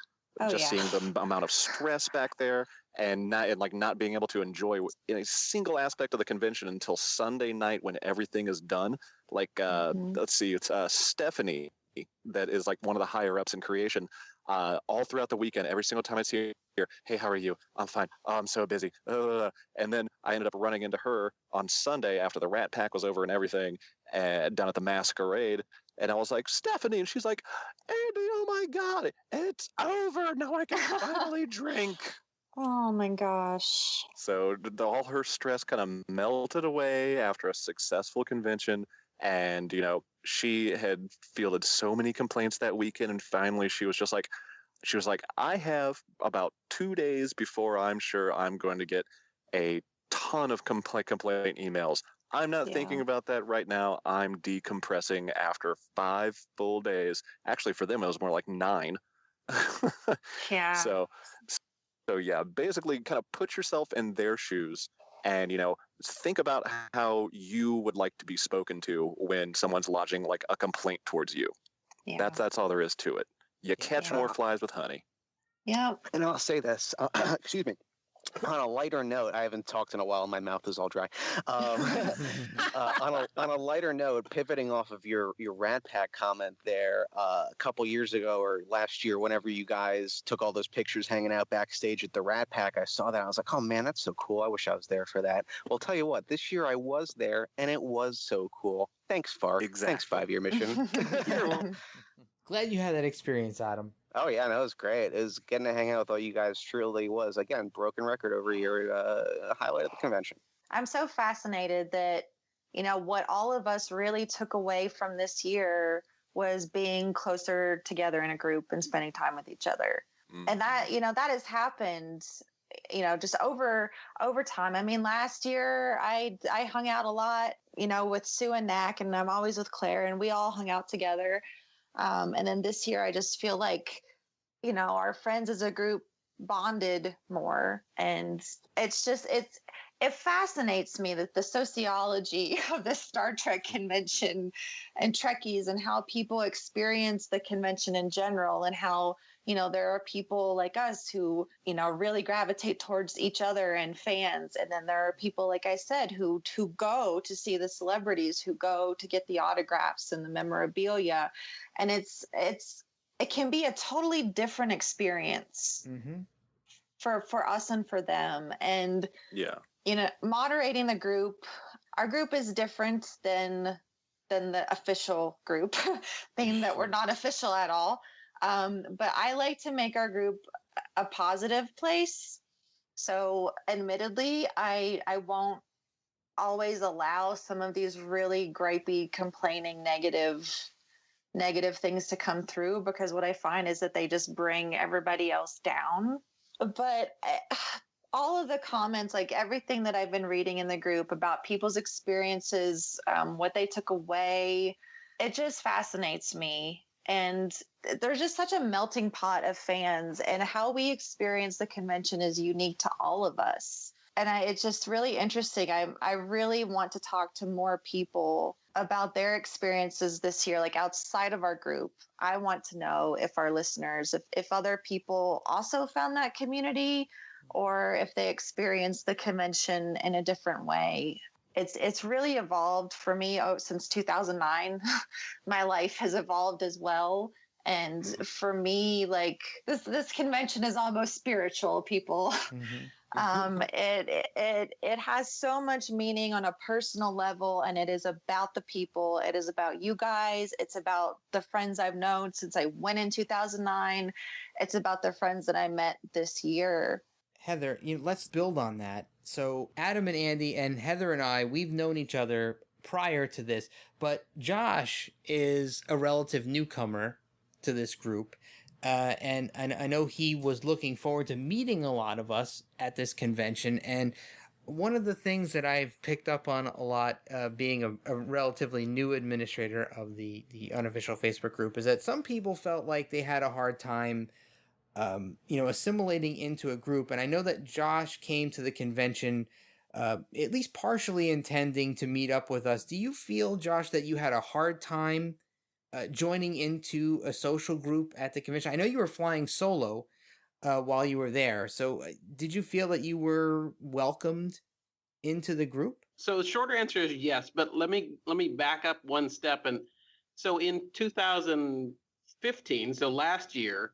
Just seeing the amount of stress back there, and not being able to enjoy in a single aspect of the convention until Sunday night when everything is done. Like let's see, it's Stephanie that is like one of the higher ups in creation. All throughout the weekend, every single time I see her, hey, how are you? I'm fine. Oh, I'm so busy. And then I ended up running into her on Sunday after the Rat Pack was over and everything, down at the Masquerade. And I was like, Stephanie, and she's like, Andy, oh my God, it's over. Now I can finally drink. Oh my gosh. So all her stress kind of melted away after a successful convention. And, you know, she had fielded so many complaints that weekend. And finally, she was like, I have about 2 days before I'm sure I'm going to get a ton of complaint emails. I'm not thinking about that right now. I'm decompressing after 5 full days. Actually, for them, it was more like 9. So yeah, basically kind of put yourself in their shoes and, you know, think about how you would like to be spoken to when someone's lodging like a complaint towards you. Yeah. That's all there is to it. You catch more flies with honey. Yeah. And I'll say this, excuse me. On a lighter note, I haven't talked in a while. My mouth is all dry. On a lighter note, pivoting off of your Rat Pack comment there, a couple years ago or last year, whenever you guys took all those pictures hanging out backstage at the Rat Pack, I saw that. I was like, oh man, that's so cool. I wish I was there for that. Well, I'll tell you what, this year I was there, and it was so cool. Thanks, Fark. Exactly. Thanks, 5-year mission. Glad you had that experience, Adam. Oh yeah, no, it was great. It was getting to hang out with all you guys. Truly was, again, broken record over here. Highlight of the convention. I'm so fascinated that, you know, what all of us really took away from this year was being closer together in a group and spending time with each other. And that, you know, that has happened, you know, just over time. I mean, last year I hung out a lot, you know, with Sue and Knack, and I'm always with Claire, and we all hung out together. And then this year, I just feel like, you know, our friends as a group bonded more. And it's just, it fascinates me that the sociology of the Star Trek convention and Trekkies and how people experience the convention in general, and how, you know, there are people like us who, you know, really gravitate towards each other and fans. And then there are people, like I said, who go to see the celebrities, who go to get the autographs and the memorabilia. And it can be a totally different experience for us and for them. And, you know, moderating the group, our group is different than the official group, being that we're not official at all. But I like to make our group a positive place. So admittedly, I won't always allow some of these really gripey, complaining, negative things to come through, because what I find is that they just bring everybody else down. But all of the comments, like everything that I've been reading in the group about people's experiences, what they took away, it just fascinates me. And there's just such a melting pot of fans, and how we experience the convention is unique to all of us. And it's just really interesting. I really want to talk to more people about their experiences this year, like outside of our group. I want to know if our listeners, if other people also found that community, or if they experienced the convention in a different way. it's really evolved for me since 2009. My life has evolved as well. And for me, like this convention is almost spiritual, people. It has so much meaning on a personal level, and it is about the people. It is about you guys. It's about the friends I've known since I went in 2009. It's about the friends that I met this year. Heather, let's build on that. So Adam and Andy and Heather and I, we've known each other prior to this, but Josh is a relative newcomer to this group. And I know he was looking forward to meeting a lot of us at this convention. And one of the things that I've picked up on a lot, being a relatively new administrator of the unofficial Facebook group, is that some people felt like they had a hard time assimilating into a group. And I know that Josh came to the convention at least partially intending to meet up with us. Do you feel, Josh, that you had a hard time joining into a social group at the convention? I know you were flying solo while you were there. So did you feel that you were welcomed into the group? So the shorter answer is yes, but let me back up one step. And so in 2015, so last year,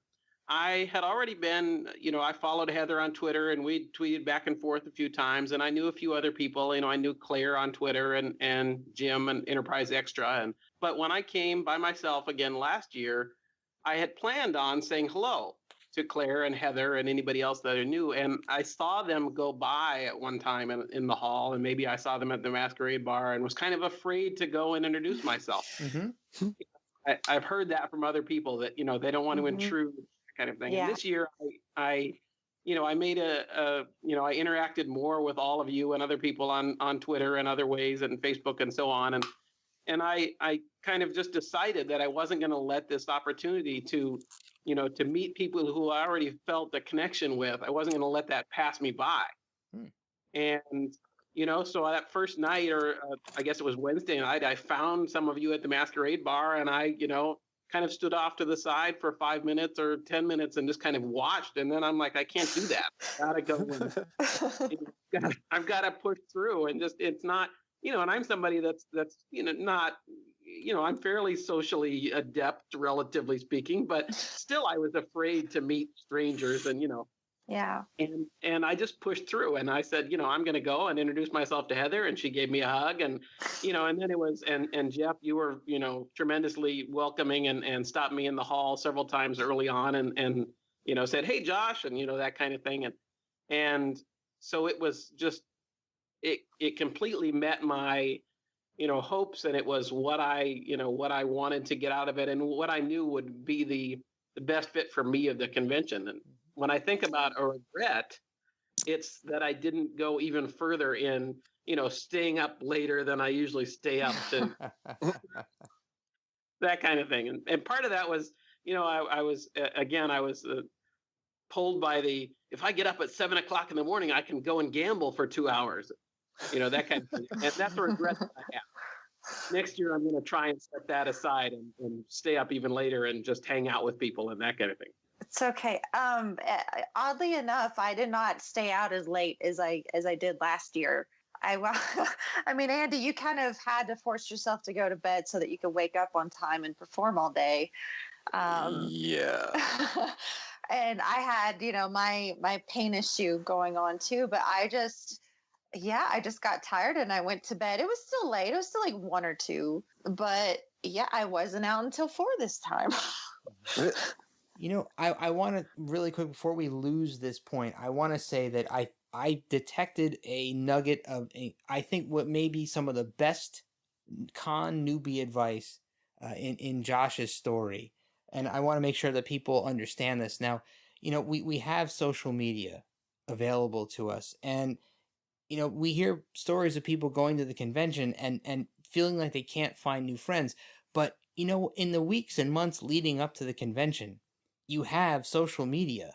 I had already been, I followed Heather on Twitter, and we tweeted back and forth a few times, and I knew a few other people. I knew Claire on Twitter and Jim and Enterprise Extra. But when I came by myself again last year, I had planned on saying hello to Claire and Heather and anybody else that I knew. And I saw them go by at one time in the hall, and maybe I saw them at the Masquerade Bar, and was kind of afraid to go and introduce myself. Mm-hmm. I've heard that from other people that, they don't want to intrude, kind of thing. Yeah. And this year I made I interacted more with all of you and other people on Twitter and other ways and Facebook and so on. And I kind of just decided that I wasn't going to let this opportunity to meet people who I already felt a connection with. I wasn't going to let that pass me by. And, so that first night, or I guess it was Wednesday night, I found some of you at the Masquerade Bar, and I, kind of stood off to the side for 5 minutes or 10 minutes and just kind of watched. And then I'm like, I can't do that. I gotta go. I've got to push through, and it's not, and I'm somebody that's not, I'm fairly socially adept, relatively speaking, but still I was afraid to meet strangers and, Yeah. And I just pushed through, and I said, I'm going to go and introduce myself to Heather, and she gave me a hug, and, and then it was, and Jeff, you were, tremendously welcoming and stopped me in the hall several times early on and, said, hey, Josh, and, that kind of thing. And so it was just, it completely met my, hopes, and it was what I wanted to get out of it and what I knew would be the best fit for me of the convention. And when I think about a regret, it's that I didn't go even further in, staying up later than I usually stay up to that kind of thing. And part of that was, I was pulled by if I get up at 7 o'clock in the morning, I can go and gamble for 2 hours, that kind of thing. And that's a regret that I have. Next year, I'm going to try and set that aside and stay up even later and just hang out with people and that kind of thing. It's okay. Oddly enough, I did not stay out as late as I did last year. I mean, Andy, you kind of had to force yourself to go to bed so that you could wake up on time and perform all day. Yeah. And I had, my pain issue going on too, but I just got tired and I went to bed. It was still late. It was still like 1 or 2, but yeah, I wasn't out until 4 this time. I want to really quick, before we lose this point, I want to say that I detected a nugget of, I think, what may be some of the best con newbie advice in Josh's story. And I want to make sure that people understand this. Now, we have social media available to us, and, we hear stories of people going to the convention and feeling like they can't find new friends. But, in the weeks and months leading up to the convention, you have social media.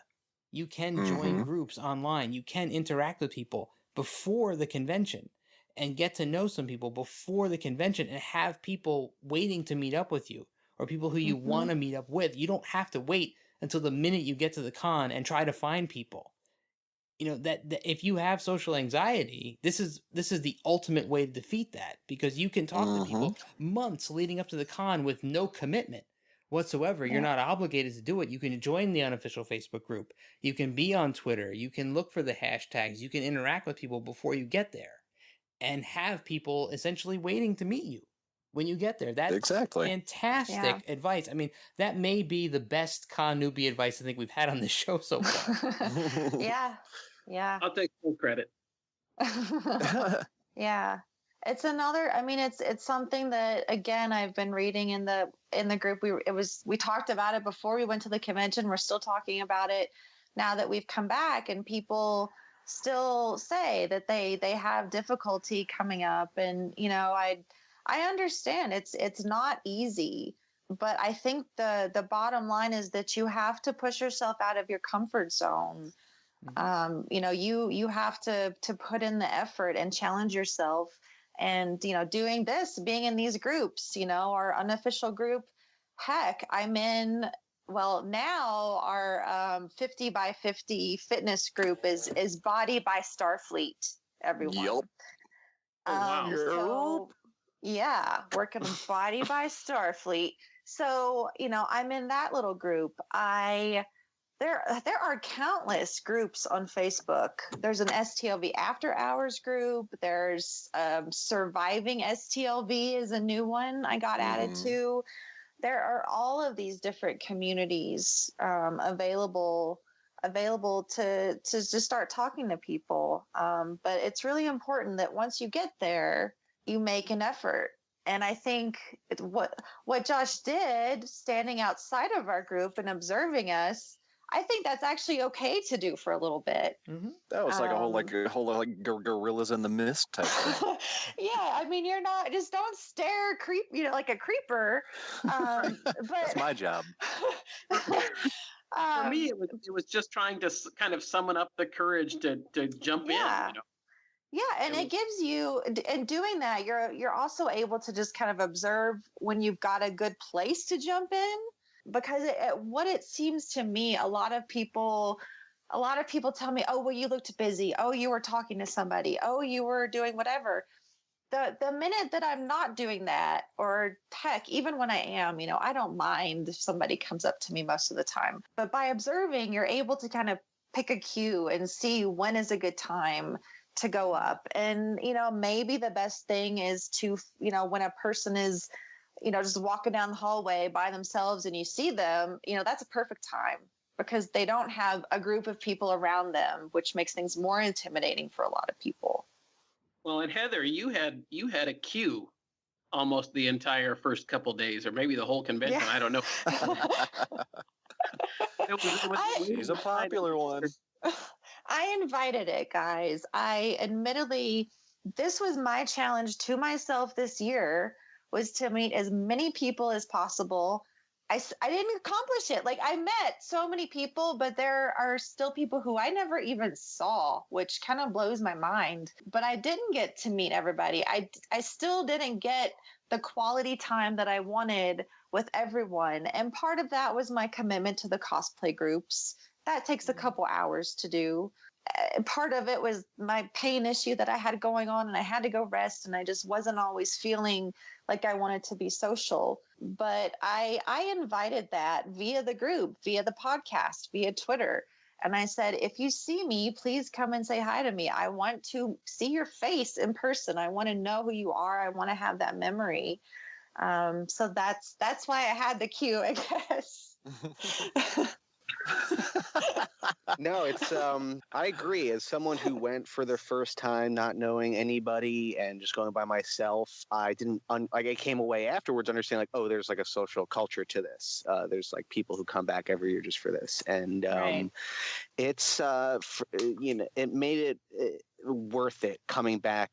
You can join groups online. You can interact with people before the convention and get to know some people before the convention and have people waiting to meet up with you, or people who you want to meet up with. You don't have to wait until the minute you get to the con and try to find people. that if you have social anxiety, this is the ultimate way to defeat that, because you can talk to people months leading up to the con with no commitment whatsoever. You're not obligated to do it. You can join the unofficial Facebook group. You can be on Twitter. You can look for the hashtags. You can interact with people before you get there and have people essentially waiting to meet you when you get there. That's exactly fantastic advice. I mean, that may be the best con newbie advice I think we've had on this show so far. Yeah. I'll take full credit. Yeah. It's another, I mean, it's something that, again, I've been reading in the group. We talked about it before we went to the convention. We're still talking about it now that we've come back, and people still say that they have difficulty coming up. And, I understand it's not easy, but I think the bottom line is that you have to push yourself out of your comfort zone. You have to put in the effort and challenge yourself. And, doing this, being in these groups, our unofficial group, heck, I'm in, well, now our 50 by 50 fitness group is Body by Starfleet, everyone. Yep. Wow. Yeah, working on Body by Starfleet. So, I'm in that little group. There are countless groups on Facebook. There's an STLV After Hours group. There's Surviving STLV is a new one I got added to. There are all of these different communities available to just start talking to people. But it's really important that once you get there, you make an effort. And I think what Josh did, standing outside of our group and observing us, I think that's actually okay to do for a little bit. That was like a whole gorillas in the mist type thing. Yeah, I mean, you're not, just don't stare like a creeper. But that's my job. For me, it was just trying to kind of summon up the courage to jump in. Yeah, and it gives you, in doing that, you're also able to just kind of observe when you've got a good place to jump in. Because what it seems to me, a lot of people tell me, oh, well, you looked busy. Oh, you were talking to somebody. Oh, you were doing whatever. The minute that I'm not doing that, or heck, even when I am, I don't mind if somebody comes up to me most of the time. But by observing, you're able to kind of pick a cue and see when is a good time to go up. And, maybe the best thing is to, when a person is, just walking down the hallway by themselves and you see them, that's a perfect time, because they don't have a group of people around them, which makes things more intimidating for a lot of people. Well, and Heather, you had a queue almost the entire first couple days, or maybe the whole convention. Yeah. I don't know. She's a popular one. I invited it, guys. Admittedly, this was my challenge to myself this year, was to meet as many people as possible. I didn't accomplish it. Like, I met so many people, but there are still people who I never even saw, which kind of blows my mind. But I didn't get to meet everybody. I still didn't get the quality time that I wanted with everyone. And part of that was my commitment to the cosplay groups. That takes a couple hours to do. Part of it was my pain issue that I had going on, and I had to go rest, and I just wasn't always feeling like I wanted to be social. But I invited that via the group, via the podcast, via Twitter. And I said, if you see me, please come and say hi to me. I want to see your face in person. I want to know who you are. I want to have that memory. So that's why I had the queue, I guess. No, it's I agree. As someone who went for the first time, not knowing anybody and just going by myself, I didn't I came away afterwards understanding, like, oh, there's like a social culture to this. There's like people who come back every year just for this, and Right. It's it made it worth it coming back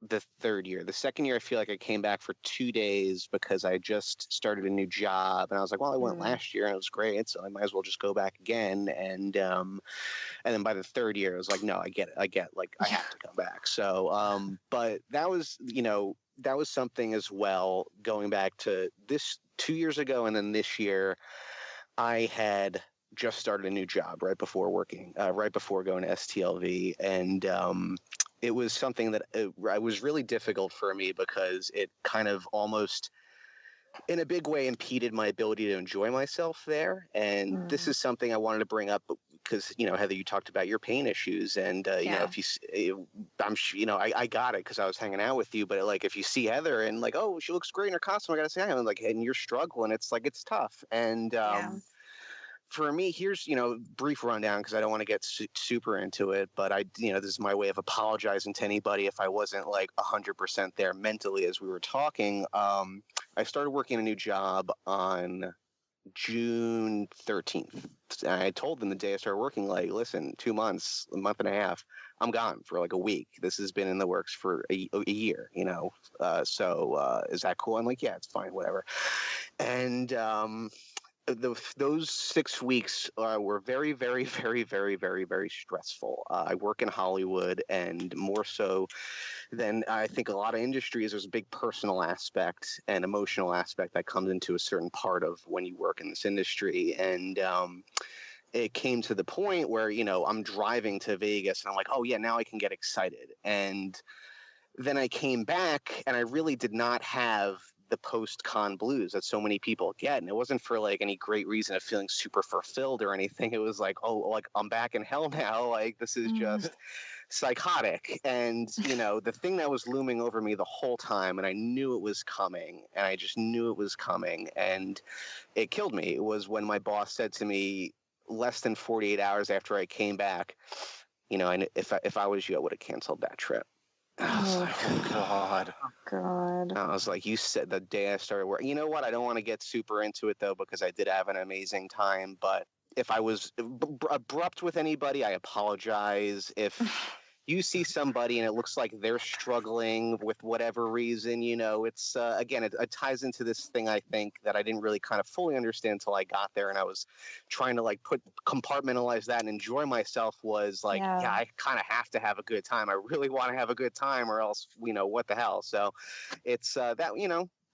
the third year. The second year, I feel like I came back for 2 days because I just started a new job, and I was like, well, I went last year and it was great, so I might as well just go back again. And then by the third year, I was like, no, I get it. Like, I have to come back. So, but that was something as well, going back to this 2 years ago, and then this year, I had just started a new job right before going to STLV, and it was something that it was really difficult for me because it kind of almost, in a big way, impeded my ability to enjoy myself there. And this is something I wanted to bring up because, Heather, you talked about your pain issues, and I got it because I was hanging out with you. But like, if you see Heather and like, oh, she looks great in her costume, I gotta say, I'm like, and you're struggling. It's like, it's tough. And for me, here's, brief rundown because I don't want to get super into it, but this is my way of apologizing to anybody if I wasn't like 100% there mentally as we were talking. I started working a new job on June 13th. And I told them the day I started working, like, listen, 2 months, a month and a half, I'm gone for like a week. This has been in the works for a year, so is that cool? I'm like, yeah, it's fine, whatever. And those 6 weeks were very, very, very, very, very, very stressful. I work in Hollywood, and more so than I think a lot of industries, there's a big personal aspect and emotional aspect that comes into a certain part of when you work in this industry. And it came to the point where, I'm driving to Vegas and I'm like, oh yeah, now I can get excited. And then I came back and I really did not have the post-con blues that so many people get. And it wasn't for like any great reason of feeling super fulfilled or anything. It was like, oh, like I'm back in hell now. Like this is just psychotic. And, the thing that was looming over me the whole time, and I knew it was coming, and I just knew it was coming, and it killed me. It was when my boss said to me less than 48 hours after I came back, and if I was you, I would have canceled that trip. I was like, oh, God. Oh, God. I was like, you said the day I started working. You know what? I don't want to get super into it, though, because I did have an amazing time. But if I was abrupt with anybody, I apologize. If you see somebody and it looks like they're struggling with whatever reason, it's, again, it ties into this thing, I think, that I didn't really kind of fully understand until I got there. And I was trying to like compartmentalize that and enjoy myself was like, yeah I kind of have to have a good time. I really want to have a good time or else, what the hell? So it's that,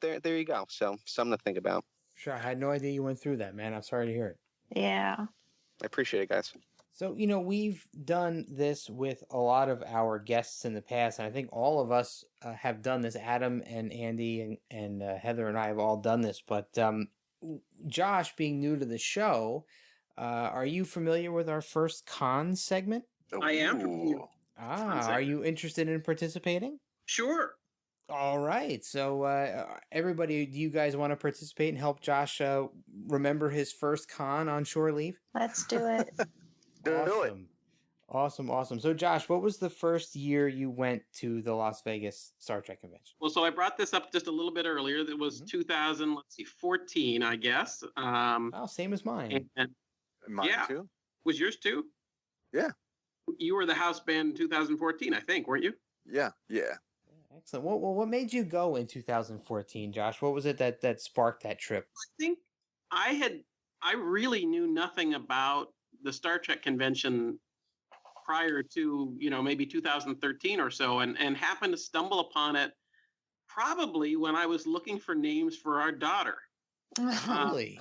there you go. So something to think about. Sure. I had no idea you went through that, man. I'm sorry to hear it. Yeah. I appreciate it, guys. So, we've done this with a lot of our guests in the past, and I think all of us have done this. Adam and Andy and Heather and I have all done this. But Josh, being new to the show, are you familiar with our first con segment? I am familiar. Are you interested in participating? Sure. All right. So, everybody, do you guys want to participate and help Josh remember his first con on shore leave? Let's do it. Awesome. So, Josh, what was the first year you went to the Las Vegas Star Trek convention? Well, so I brought this up just a little bit earlier. That was 2014, I guess. Same as mine. And mine too. Was yours too? Yeah. You were the house band in 2014, I think, weren't you? Yeah. Excellent. What made you go in 2014, Josh? What was it that sparked that trip? I think I really knew nothing about the Star Trek convention prior to, maybe 2013 or so, and happened to stumble upon it probably when I was looking for names for our daughter. Really?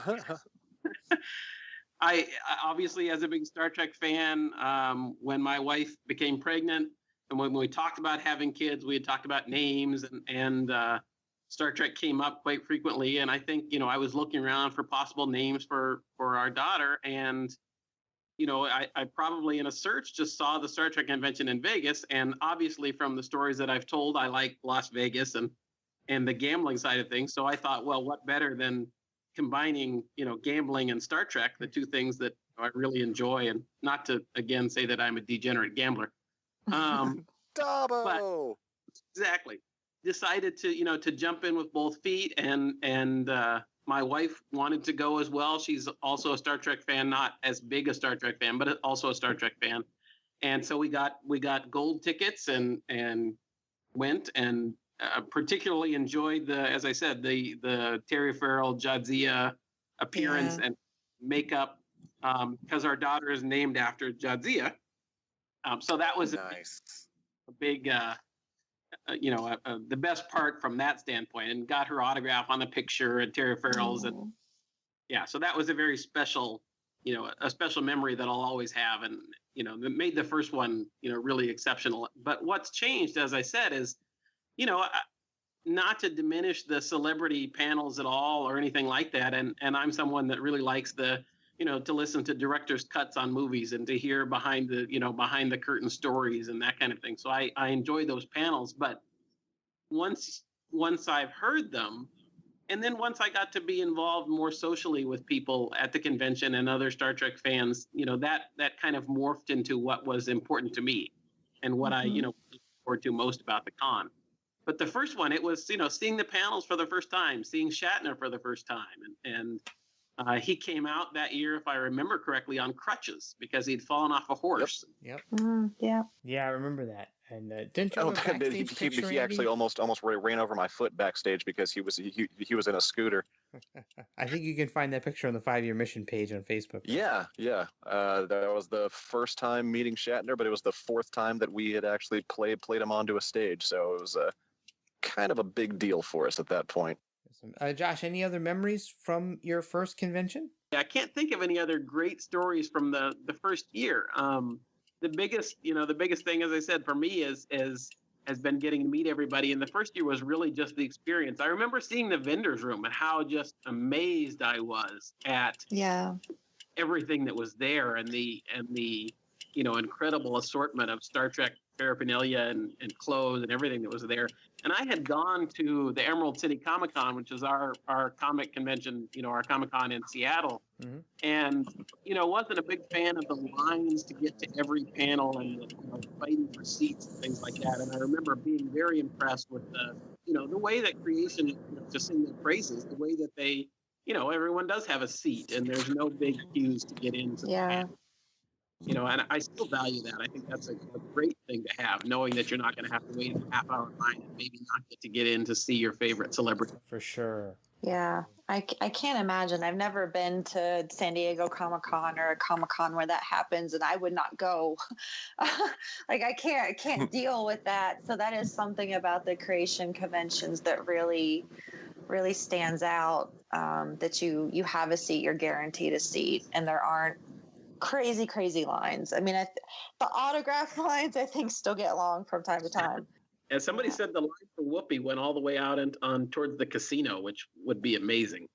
I obviously, as a big Star Trek fan, when my wife became pregnant and when we talked about having kids, we had talked about names and Star Trek came up quite frequently. And I think, I was looking around for possible names for our daughter. And, I probably in a search just saw the Star Trek convention in Vegas. And obviously from the stories that I've told, I like Las Vegas and the gambling side of things. So I thought, well, what better than combining, gambling and Star Trek, the two things that I really enjoy, and not to, again, say that I'm a degenerate gambler. Dabo! Exactly. Decided to jump in with both feet, and my wife wanted to go as well. She's also a Star Trek fan, not as big a Star Trek fan, but also a Star Trek fan. And so we got gold tickets and went and particularly enjoyed as I said, the Terry Farrell Jadzia appearance and makeup, because our daughter is named after Jadzia. So that was nice. a big, the best part from that standpoint, and got her autograph on the picture at Terry Farrell's. And so that was a very special a special memory that I'll always have, and that made the first one really exceptional. But what's changed, as I said, is not to diminish the celebrity panels at all or anything like that. And I'm someone that really likes to listen to director's cuts on movies and to hear behind the curtain stories and that kind of thing. So I enjoy those panels. But once I've heard them, and then once I got to be involved more socially with people at the convention and other Star Trek fans, that kind of morphed into what was important to me and what I look forward to most about the con. But the first one, it was, seeing the panels for the first time, seeing Shatner for the first time. And he came out that year, if I remember correctly, on crutches because he'd fallen off a horse. Yep. Yeah. Yeah, I remember that. And didn't you have a backstage picture, he actually almost ran over my foot backstage because he was in a scooter. I think you can find that picture on the 5-year mission page on Facebook. Yeah. That was the first time meeting Shatner, but it was the fourth time that we had actually played him onto a stage. So it was kind of a big deal for us at that point. Josh, any other memories from your first convention? I can't think of any other great stories from the first year. The biggest thing, as I said, for me has been getting to meet everybody. And the first year was really just the experience. I remember seeing the vendor's room and how just amazed I was at everything that was there and the incredible assortment of Star Trek paraphernalia and clothes and everything that was there. And I had gone to the Emerald City Comic Con, which is our comic convention, our Comic Con in Seattle. Mm-hmm. And, wasn't a big fan of the lines to get to every panel and fighting for seats and things like that. And I remember being very impressed with the way that creation, to sing their praises, the way that they, everyone does have a seat and there's no big queues to get into the panel. And I still value that. I think that's a great thing to have, knowing that you're not going to have to wait a half-hour line and maybe not get to get in to see your favorite celebrity. For sure. Yeah, I can't imagine. I've never been to San Diego Comic-Con or a Comic-Con where that happens, and I would not go. I can't deal with that. So that is something about the creation conventions that really, really stands out, that you have a seat, you're guaranteed a seat, and there aren't crazy lines. I mean, the autograph lines, I think, still get long from time to time. And somebody said the line for Whoopi went all the way out and on towards the casino, which would be amazing.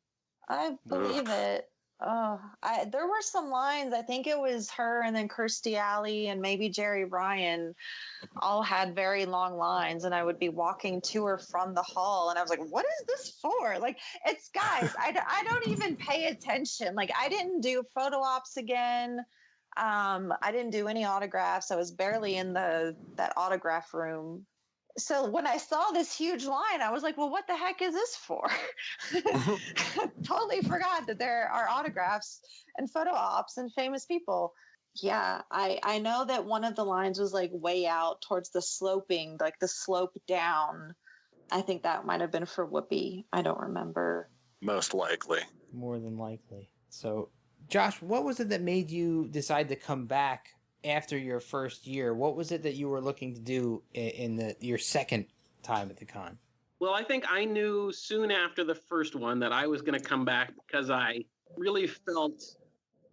I believe it. There were some lines. I think it was her and then Kirstie Alley and maybe Jerry Ryan all had very long lines, and I would be walking to or from the hall, and I was like, what is this for? Like, it's guys, I don't even pay attention. Like, I didn't do photo ops again. I didn't do any autographs. I was barely in that autograph room. So when I saw this huge line, I was like, well, what the heck is this for? Totally forgot that there are autographs and photo ops and famous people. Yeah, I know that one of the lines was like way out towards the sloping, like the slope down. I think that might have been for Whoopi. I don't remember. Most likely. More than likely. So, Josh, what was it that made you decide to come back after your first year? What was it that you were looking to do in your second time at the con? Well, I think I knew soon after the first one that I was going to come back because I really felt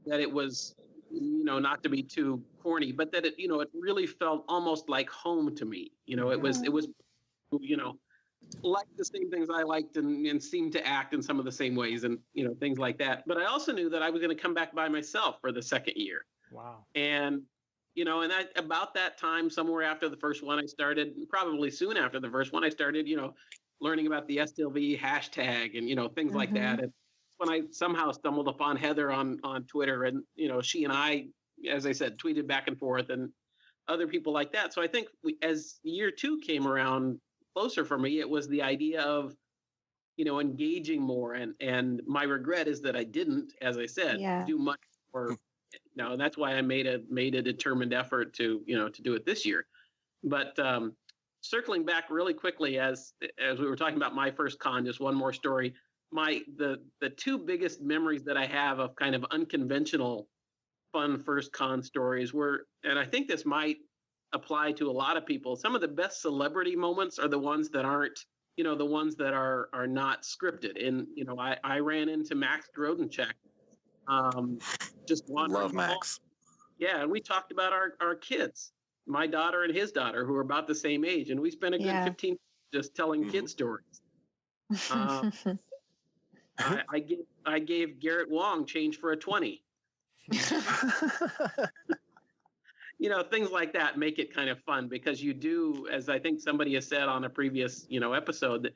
that it was, not to be too corny, but that it really felt almost like home to me. It was, like the same things I liked and seemed to act in some of the same ways and, things like that. But I also knew that I was going to come back by myself for the second year. Wow. And, about that time, somewhere after the first one, I started, probably soon after the first one, I started, learning about the STLV hashtag and, things like that. And when I somehow stumbled upon Heather on Twitter and, she and I, as I said, tweeted back and forth and other people like that. So I think as year two came around closer for me, it was the idea of, engaging more. And my regret is that I didn't, as I said, do much more. No, that's why I made a determined effort to do it this year. But circling back really quickly, as we were talking about my first con, just one more story. The two biggest memories that I have of kind of unconventional, fun first con stories were, and I think this might apply to a lot of people. Some of the best celebrity moments are the ones that aren't, the ones that are not scripted. And I ran into Max Grodenchek Just wandering. Love Max. Yeah, and we talked about our kids, my daughter and his daughter, who are about the same age, and we spent a good 15 just telling kid stories. I gave Garrett Wong change for a 20. Things like that make it kind of fun, because you do, as I think somebody has said on a previous, episode, that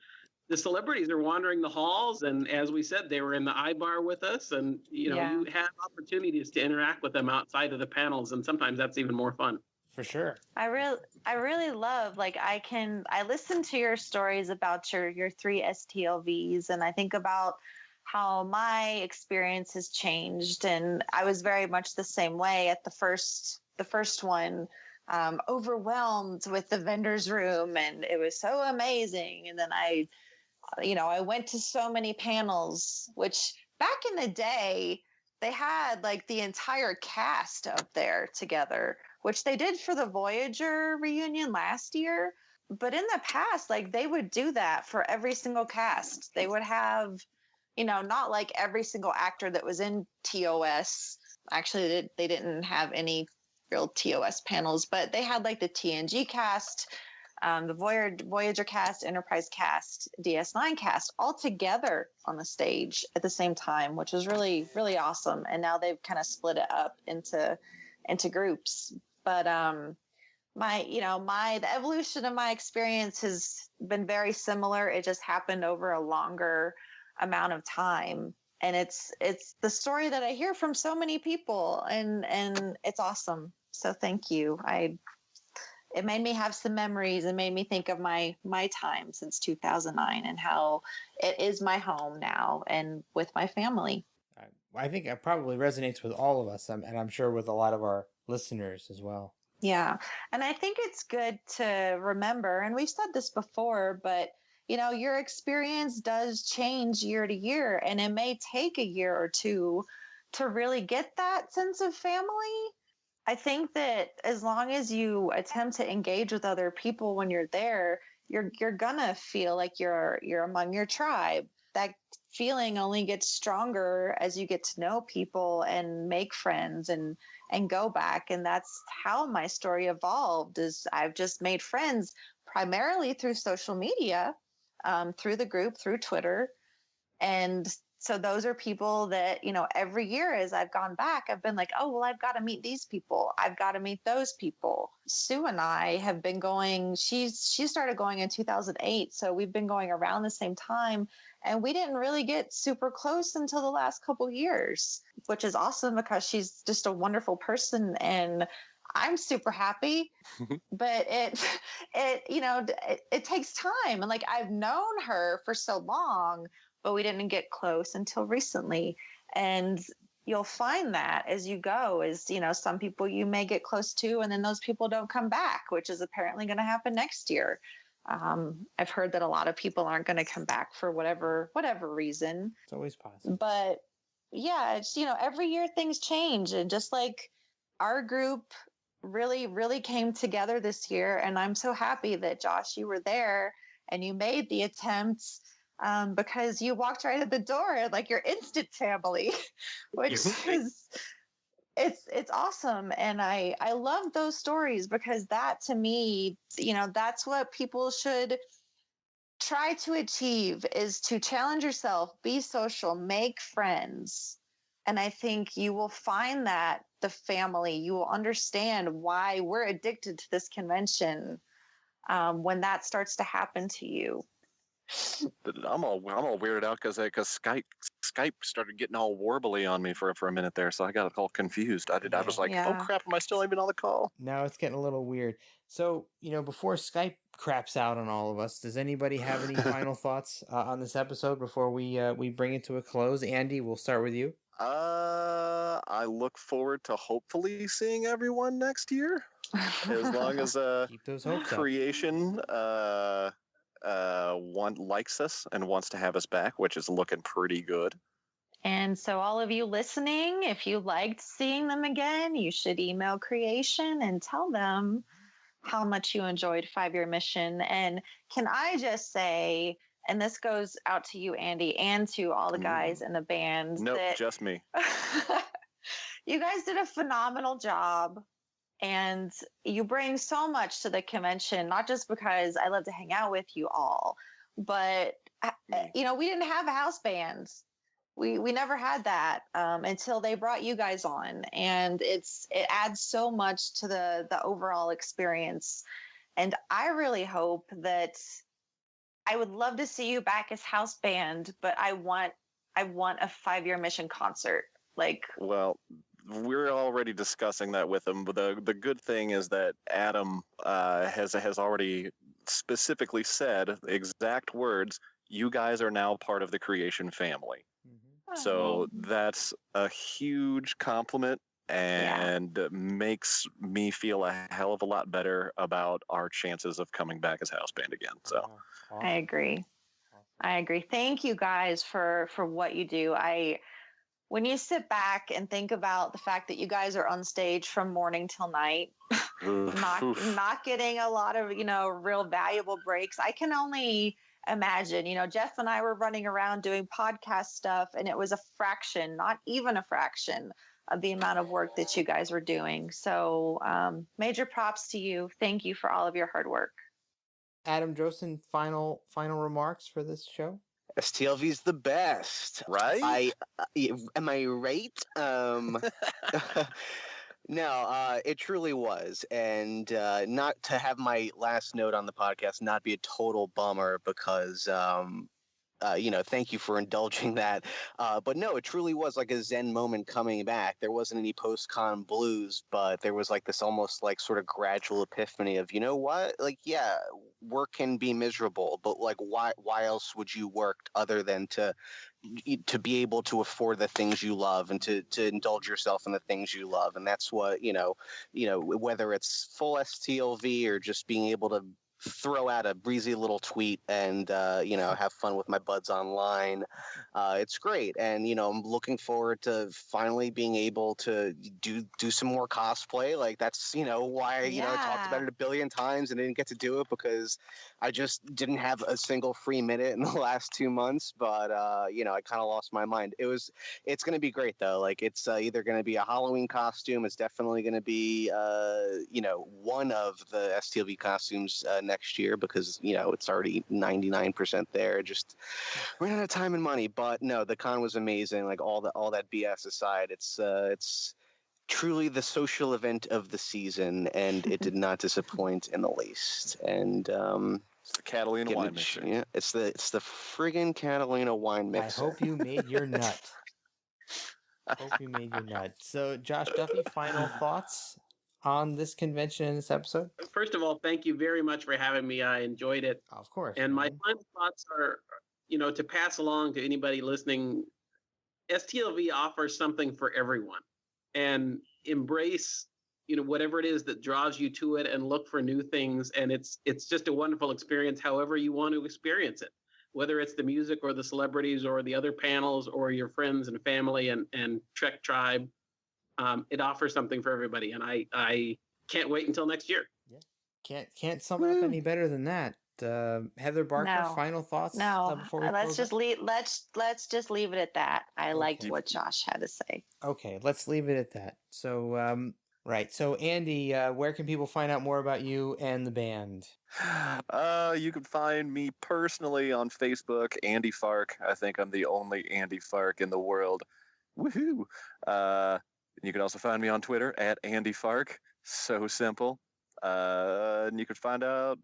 the celebrities are wandering the halls, and as we said, they were in the iBar with us, and you have opportunities to interact with them outside of the panels, and sometimes that's even more fun. For sure. I really love, like, I listen to your stories about your 3 STLVs, and I think about how my experience has changed, and I was very much the same way at the first one, overwhelmed with the vendor's room, and it was so amazing. And then I went to so many panels, which back in the day, they had like the entire cast up there together, which they did for the Voyager reunion last year. But in the past, like, they would do that for every single cast. They would have, not like every single actor that was in TOS. Actually, they didn't have any real TOS panels, but they had like the TNG cast, the Voyager cast, Enterprise cast, DS9 cast all together on the stage at the same time, which was really, really awesome. And now they've kind of split it up into groups. But the evolution of my experience has been very similar. It just happened over a longer amount of time. And it's the story that I hear from so many people, and it's awesome. So thank you. It made me have some memories and made me think of my time since 2009 and how it is my home now and with my family. I think it probably resonates with all of us, and I'm sure with a lot of our listeners as well. Yeah. And I think it's good to remember, and we've said this before, but your experience does change year to year, and it may take a year or two to really get that sense of family. I think that as long as you attempt to engage with other people when you're there, you're gonna feel like you're among your tribe. That feeling only gets stronger as you get to know people and make friends and go back. And that's how my story evolved. Is I've just made friends primarily through social media, through the group, through Twitter. And so those are people that, every year as I've gone back, I've been like, oh, well, I've got to meet these people. I've got to meet those people. Sue and I have been going, she started going in 2008. So we've been going around the same time, and we didn't really get super close until the last couple years, which is awesome because she's just a wonderful person and I'm super happy. But it takes time. And like, I've known her for so long, but we didn't get close until recently. And you'll find that as you go, is, some people you may get close to, and then those people don't come back, which is apparently going to happen next year. I've heard that a lot of people aren't going to come back for whatever reason. It's always possible. But yeah, it's, every year things change. And just like our group really, really came together this year. And I'm so happy that, Josh, you were there and you made the attempts, because you walked right at the door like your instant family, which is, it's awesome. And I love those stories, because that, to me, that's what people should try to achieve, is to challenge yourself, be social, make friends. And I think you will find that the family, you will understand why we're addicted to this convention, when that starts to happen to you. I'm all weirded out because Skype started getting all warbly on me for a minute there, so I got all confused. I was like, oh crap, am I still even on the call? Now it's getting a little weird. So, before Skype craps out on all of us, does anybody have any final thoughts on this episode before we bring it to a close? Andy, we'll start with you. I look forward to hopefully seeing everyone next year, as long as keep those hopes creation one likes us and wants to have us back, which is looking pretty good. And so all of you listening, if you liked seeing them again, you should email creation and tell them how much you enjoyed 5-Year Mission. And can I just say, and this goes out to you, Andy, and to all the guys in the band. Nope, just me. You guys did a phenomenal job, and you bring so much to the convention, not just because I love to hang out with you all, but we didn't have house bands. We never had that until they brought you guys on, and it adds so much to the overall experience. And I really hope that I would love to see you back as house band, but I want a 5-year mission concert. Well, we're already discussing that with them. But the good thing is that Adam has already specifically said exact words. You guys are now part of the Creation family. So that's a huge compliment and makes me feel a hell of a lot better about our chances of coming back as house band again. So I agree. Thank you guys for what you do. When you sit back and think about the fact that you guys are on stage from morning till night, not getting a lot of, real valuable breaks, I can only imagine. Jeff and I were running around doing podcast stuff, and it was a fraction, not even a fraction, of the amount of work that you guys were doing. So major props to you. Thank you for all of your hard work. Adam, Drosin, final remarks for this show? STLV's the best, right? Am I right? No, it truly was. And not to have my last note on the podcast not be a total bummer because, thank you for indulging that. But no, it truly was like a Zen moment coming back. There wasn't any post-con blues, but there was like this almost like sort of gradual epiphany of, you know what? Like, yeah, work can be miserable, but like, why else would you work other than to be able to afford the things you love and to indulge yourself in the things you love? And that's what, whether it's full STLV or just being able to throw out a breezy little tweet and have fun with my buds online. It's great, and I'm looking forward to finally being able to do some more cosplay. Like that's why I talked about it a billion times and didn't get to do it because I just didn't have a single free minute in the last 2 months. But I kind of lost my mind. It's going to be great though. Like it's either going to be a Halloween costume. It's definitely going to be one of the STLV costumes next year because it's already 99% there. Just ran out of time and money. But no, the con was amazing. Like all that BS aside, it's truly the social event of the season, and it did not disappoint in the least. And it's the Catalina wine mixer. Yeah, it's the friggin' Catalina wine mixer. I hope you made your nut. So, Josh Duffy, final thoughts on this convention and this episode? First of all, thank you very much for having me. I enjoyed it. Of course. And my final thoughts are, to pass along to anybody listening, STLV offers something for everyone. And embrace, whatever it is that draws you to it and look for new things. And it's just a wonderful experience, however you want to experience it, whether it's the music or the celebrities or the other panels or your friends and family and Trek Tribe. It offers something for everybody, and I can't wait until next year. Yeah, can't sum it up any better than that. Heather Barker, final thoughts? No, before we let's just leave it at that. I liked what Josh had to say. Okay, let's leave it at that. So, right. So, Andy, where can people find out more about you and the band? You can find me personally on Facebook, Andy Fark. I think I'm the only Andy Fark in the world. Woohoo! You can also find me on Twitter at Andy Fark. So simple. And you can find out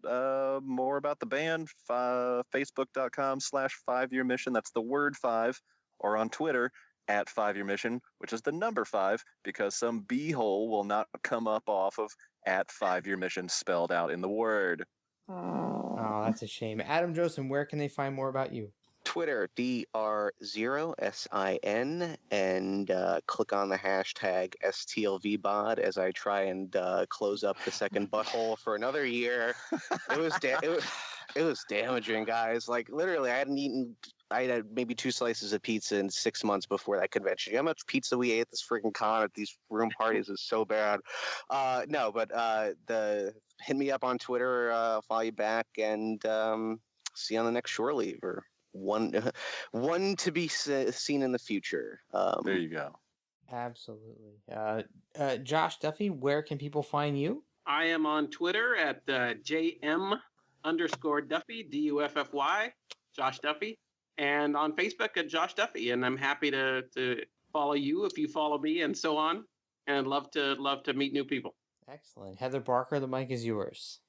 more about the band, facebook.com/5-year mission. That's the word 5. Or on Twitter at 5-year mission, which is the number 5, because some b-hole will not come up off of at 5-year mission spelled out in the word. Oh, that's a shame. Adam Drosin, where can they find more about you? Twitter, DR0SIN, and click on the hashtag STLVBOD as I try and close up the second butthole for another year. It was damaging, guys. Like, literally, I had maybe 2 slices of pizza in 6 months before that convention. You know how much pizza we ate at this freaking con at these room parties is so bad. Hit me up on Twitter, I'll follow you back, and see you on the next shore leave, or one to be seen in the future. There you go. Absolutely. Josh Duffy, where can people find you? I am on Twitter at JM_Duffy, DUFFY, Josh Duffy, and on Facebook at Josh Duffy. And I'm happy to follow you if you follow me, and so on. And love to meet new people. Excellent. Heather Barker, the mic is yours.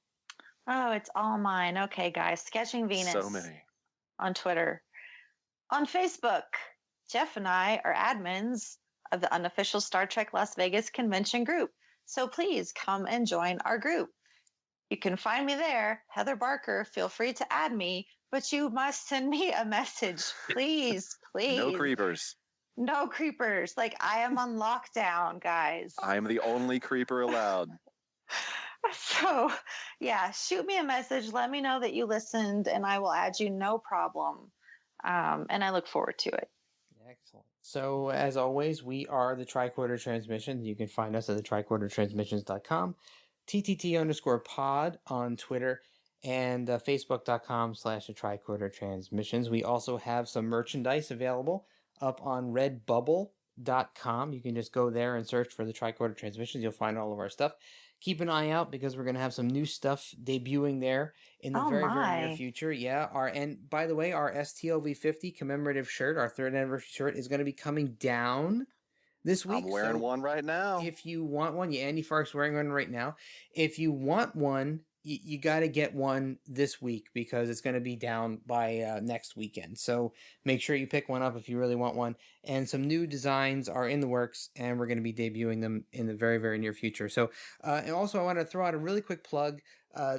Oh, it's all mine. Okay, guys. Sketching Venus. So many. On Twitter. On Facebook, Jeff and I are admins of the unofficial Star Trek Las Vegas convention group. So please come and join our group. You can find me there. Heather Barker, feel free to add me, but you must send me a message. Please, please. No creepers. No creepers. Like, I am on lockdown, guys. I'm the only creeper allowed. So, yeah, shoot me a message. Let me know that you listened, and I will add you, no problem. And I look forward to it. Excellent. So, as always, we are the Tricorder Transmissions. You can find us at the tricordertransmissions.com, TTT_pod on Twitter, and Facebook.com/the Tricorder Transmissions. We also have some merchandise available up on redbubble.com. You can just go there and search for the Tricorder Transmissions. You'll find all of our stuff. Keep an eye out because we're going to have some new stuff debuting there in the very near future. Yeah. And by the way, our STLV50 commemorative shirt, our 3rd anniversary shirt, is going to be coming down this week. I'm wearing one right now. If you want one, Andy Fark's wearing one right now. If you want one, you got to get one this week because it's going to be down by next weekend. So make sure you pick one up if you really want one. And some new designs are in the works, and we're going to be debuting them in the very, very near future. So, and also I want to throw out a really quick plug.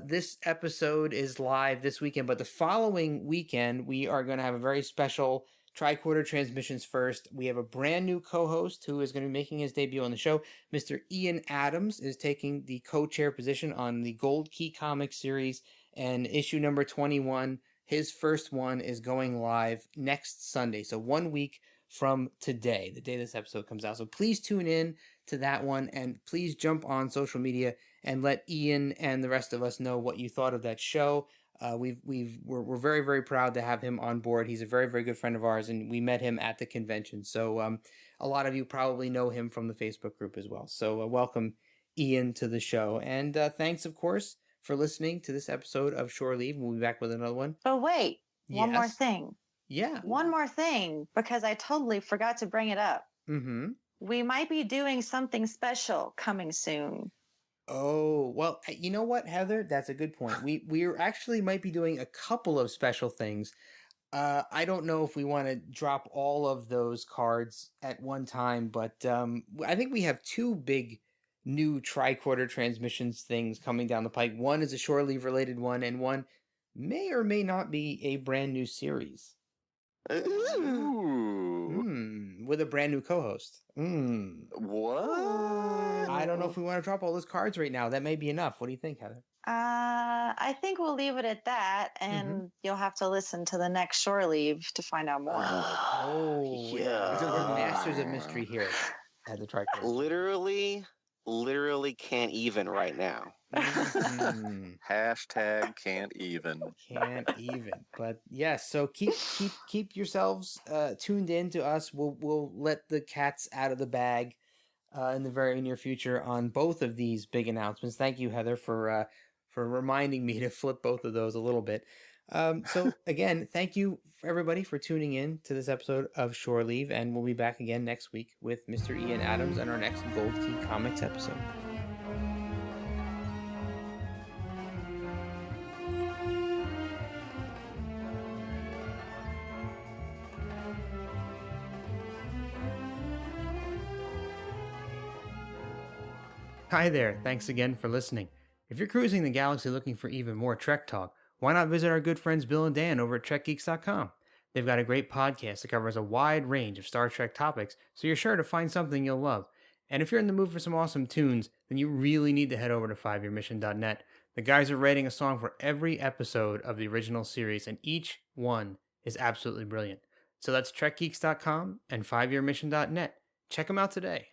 This episode is live this weekend, but the following weekend, we are going to have a very special Tricorder Transmissions First. We have a brand new co-host who is going to be making his debut on the show. Mr. Ian Adams is taking the co-chair position on the Gold Key Comics series, and issue number 21, his first one, is going live next Sunday. So 1 week from today, the day this episode comes out. So please tune in to that one, and please jump on social media and let Ian and the rest of us know what you thought of that show. We're very, very proud to have him on board. He's a very, very good friend of ours, and we met him at the convention. So a lot of you probably know him from the Facebook group as well. So welcome Ian to the show. And thanks, of course, for listening to this episode of Shore Leave. We'll be back with another one. But wait, one more Yes. thing. Yeah. One more thing, because I totally forgot to bring it up. Mm-hmm. We might be doing something special coming soon. Oh, well, you know what, Heather? That's a good point. We actually might be doing a couple of special things. I don't know if we want to drop all of those cards at one time, but I think we have two big new Tricorder Transmissions things coming down the pike. One is a Shore Leave related one, and one may or may not be a brand new series. With a brand new co-host. What? I don't know if we want to drop all those cards right now. That may be enough. What do you think, Heather? I think we'll leave it at that, and you'll have to listen to the next Shore Leave to find out more. Oh, yeah. We're masters of mystery here at the Tricorder. Literally can't even right now. Hashtag can't even. Can't even. But yes, so keep yourselves tuned in to us. We'll let the cats out of the bag in the very near future on both of these big announcements. Thank you, Heather, for reminding me to flip both of those a little bit. So again, thank you everybody for tuning in to this episode of Shore Leave, and we'll be back again next week with Mr. Ian Adams and our next Gold Key Comics episode. Hi there, thanks again for listening. If you're cruising the galaxy looking for even more Trek talk, why not visit our good friends Bill and Dan over at TrekGeeks.com? They've got a great podcast that covers a wide range of Star Trek topics, so you're sure to find something you'll love. And if you're in the mood for some awesome tunes, then you really need to head over to 5yearmission.net. The guys are writing a song for every episode of the original series, and each one is absolutely brilliant. So that's TrekGeeks.com and 5yearmission.net. Check them out today.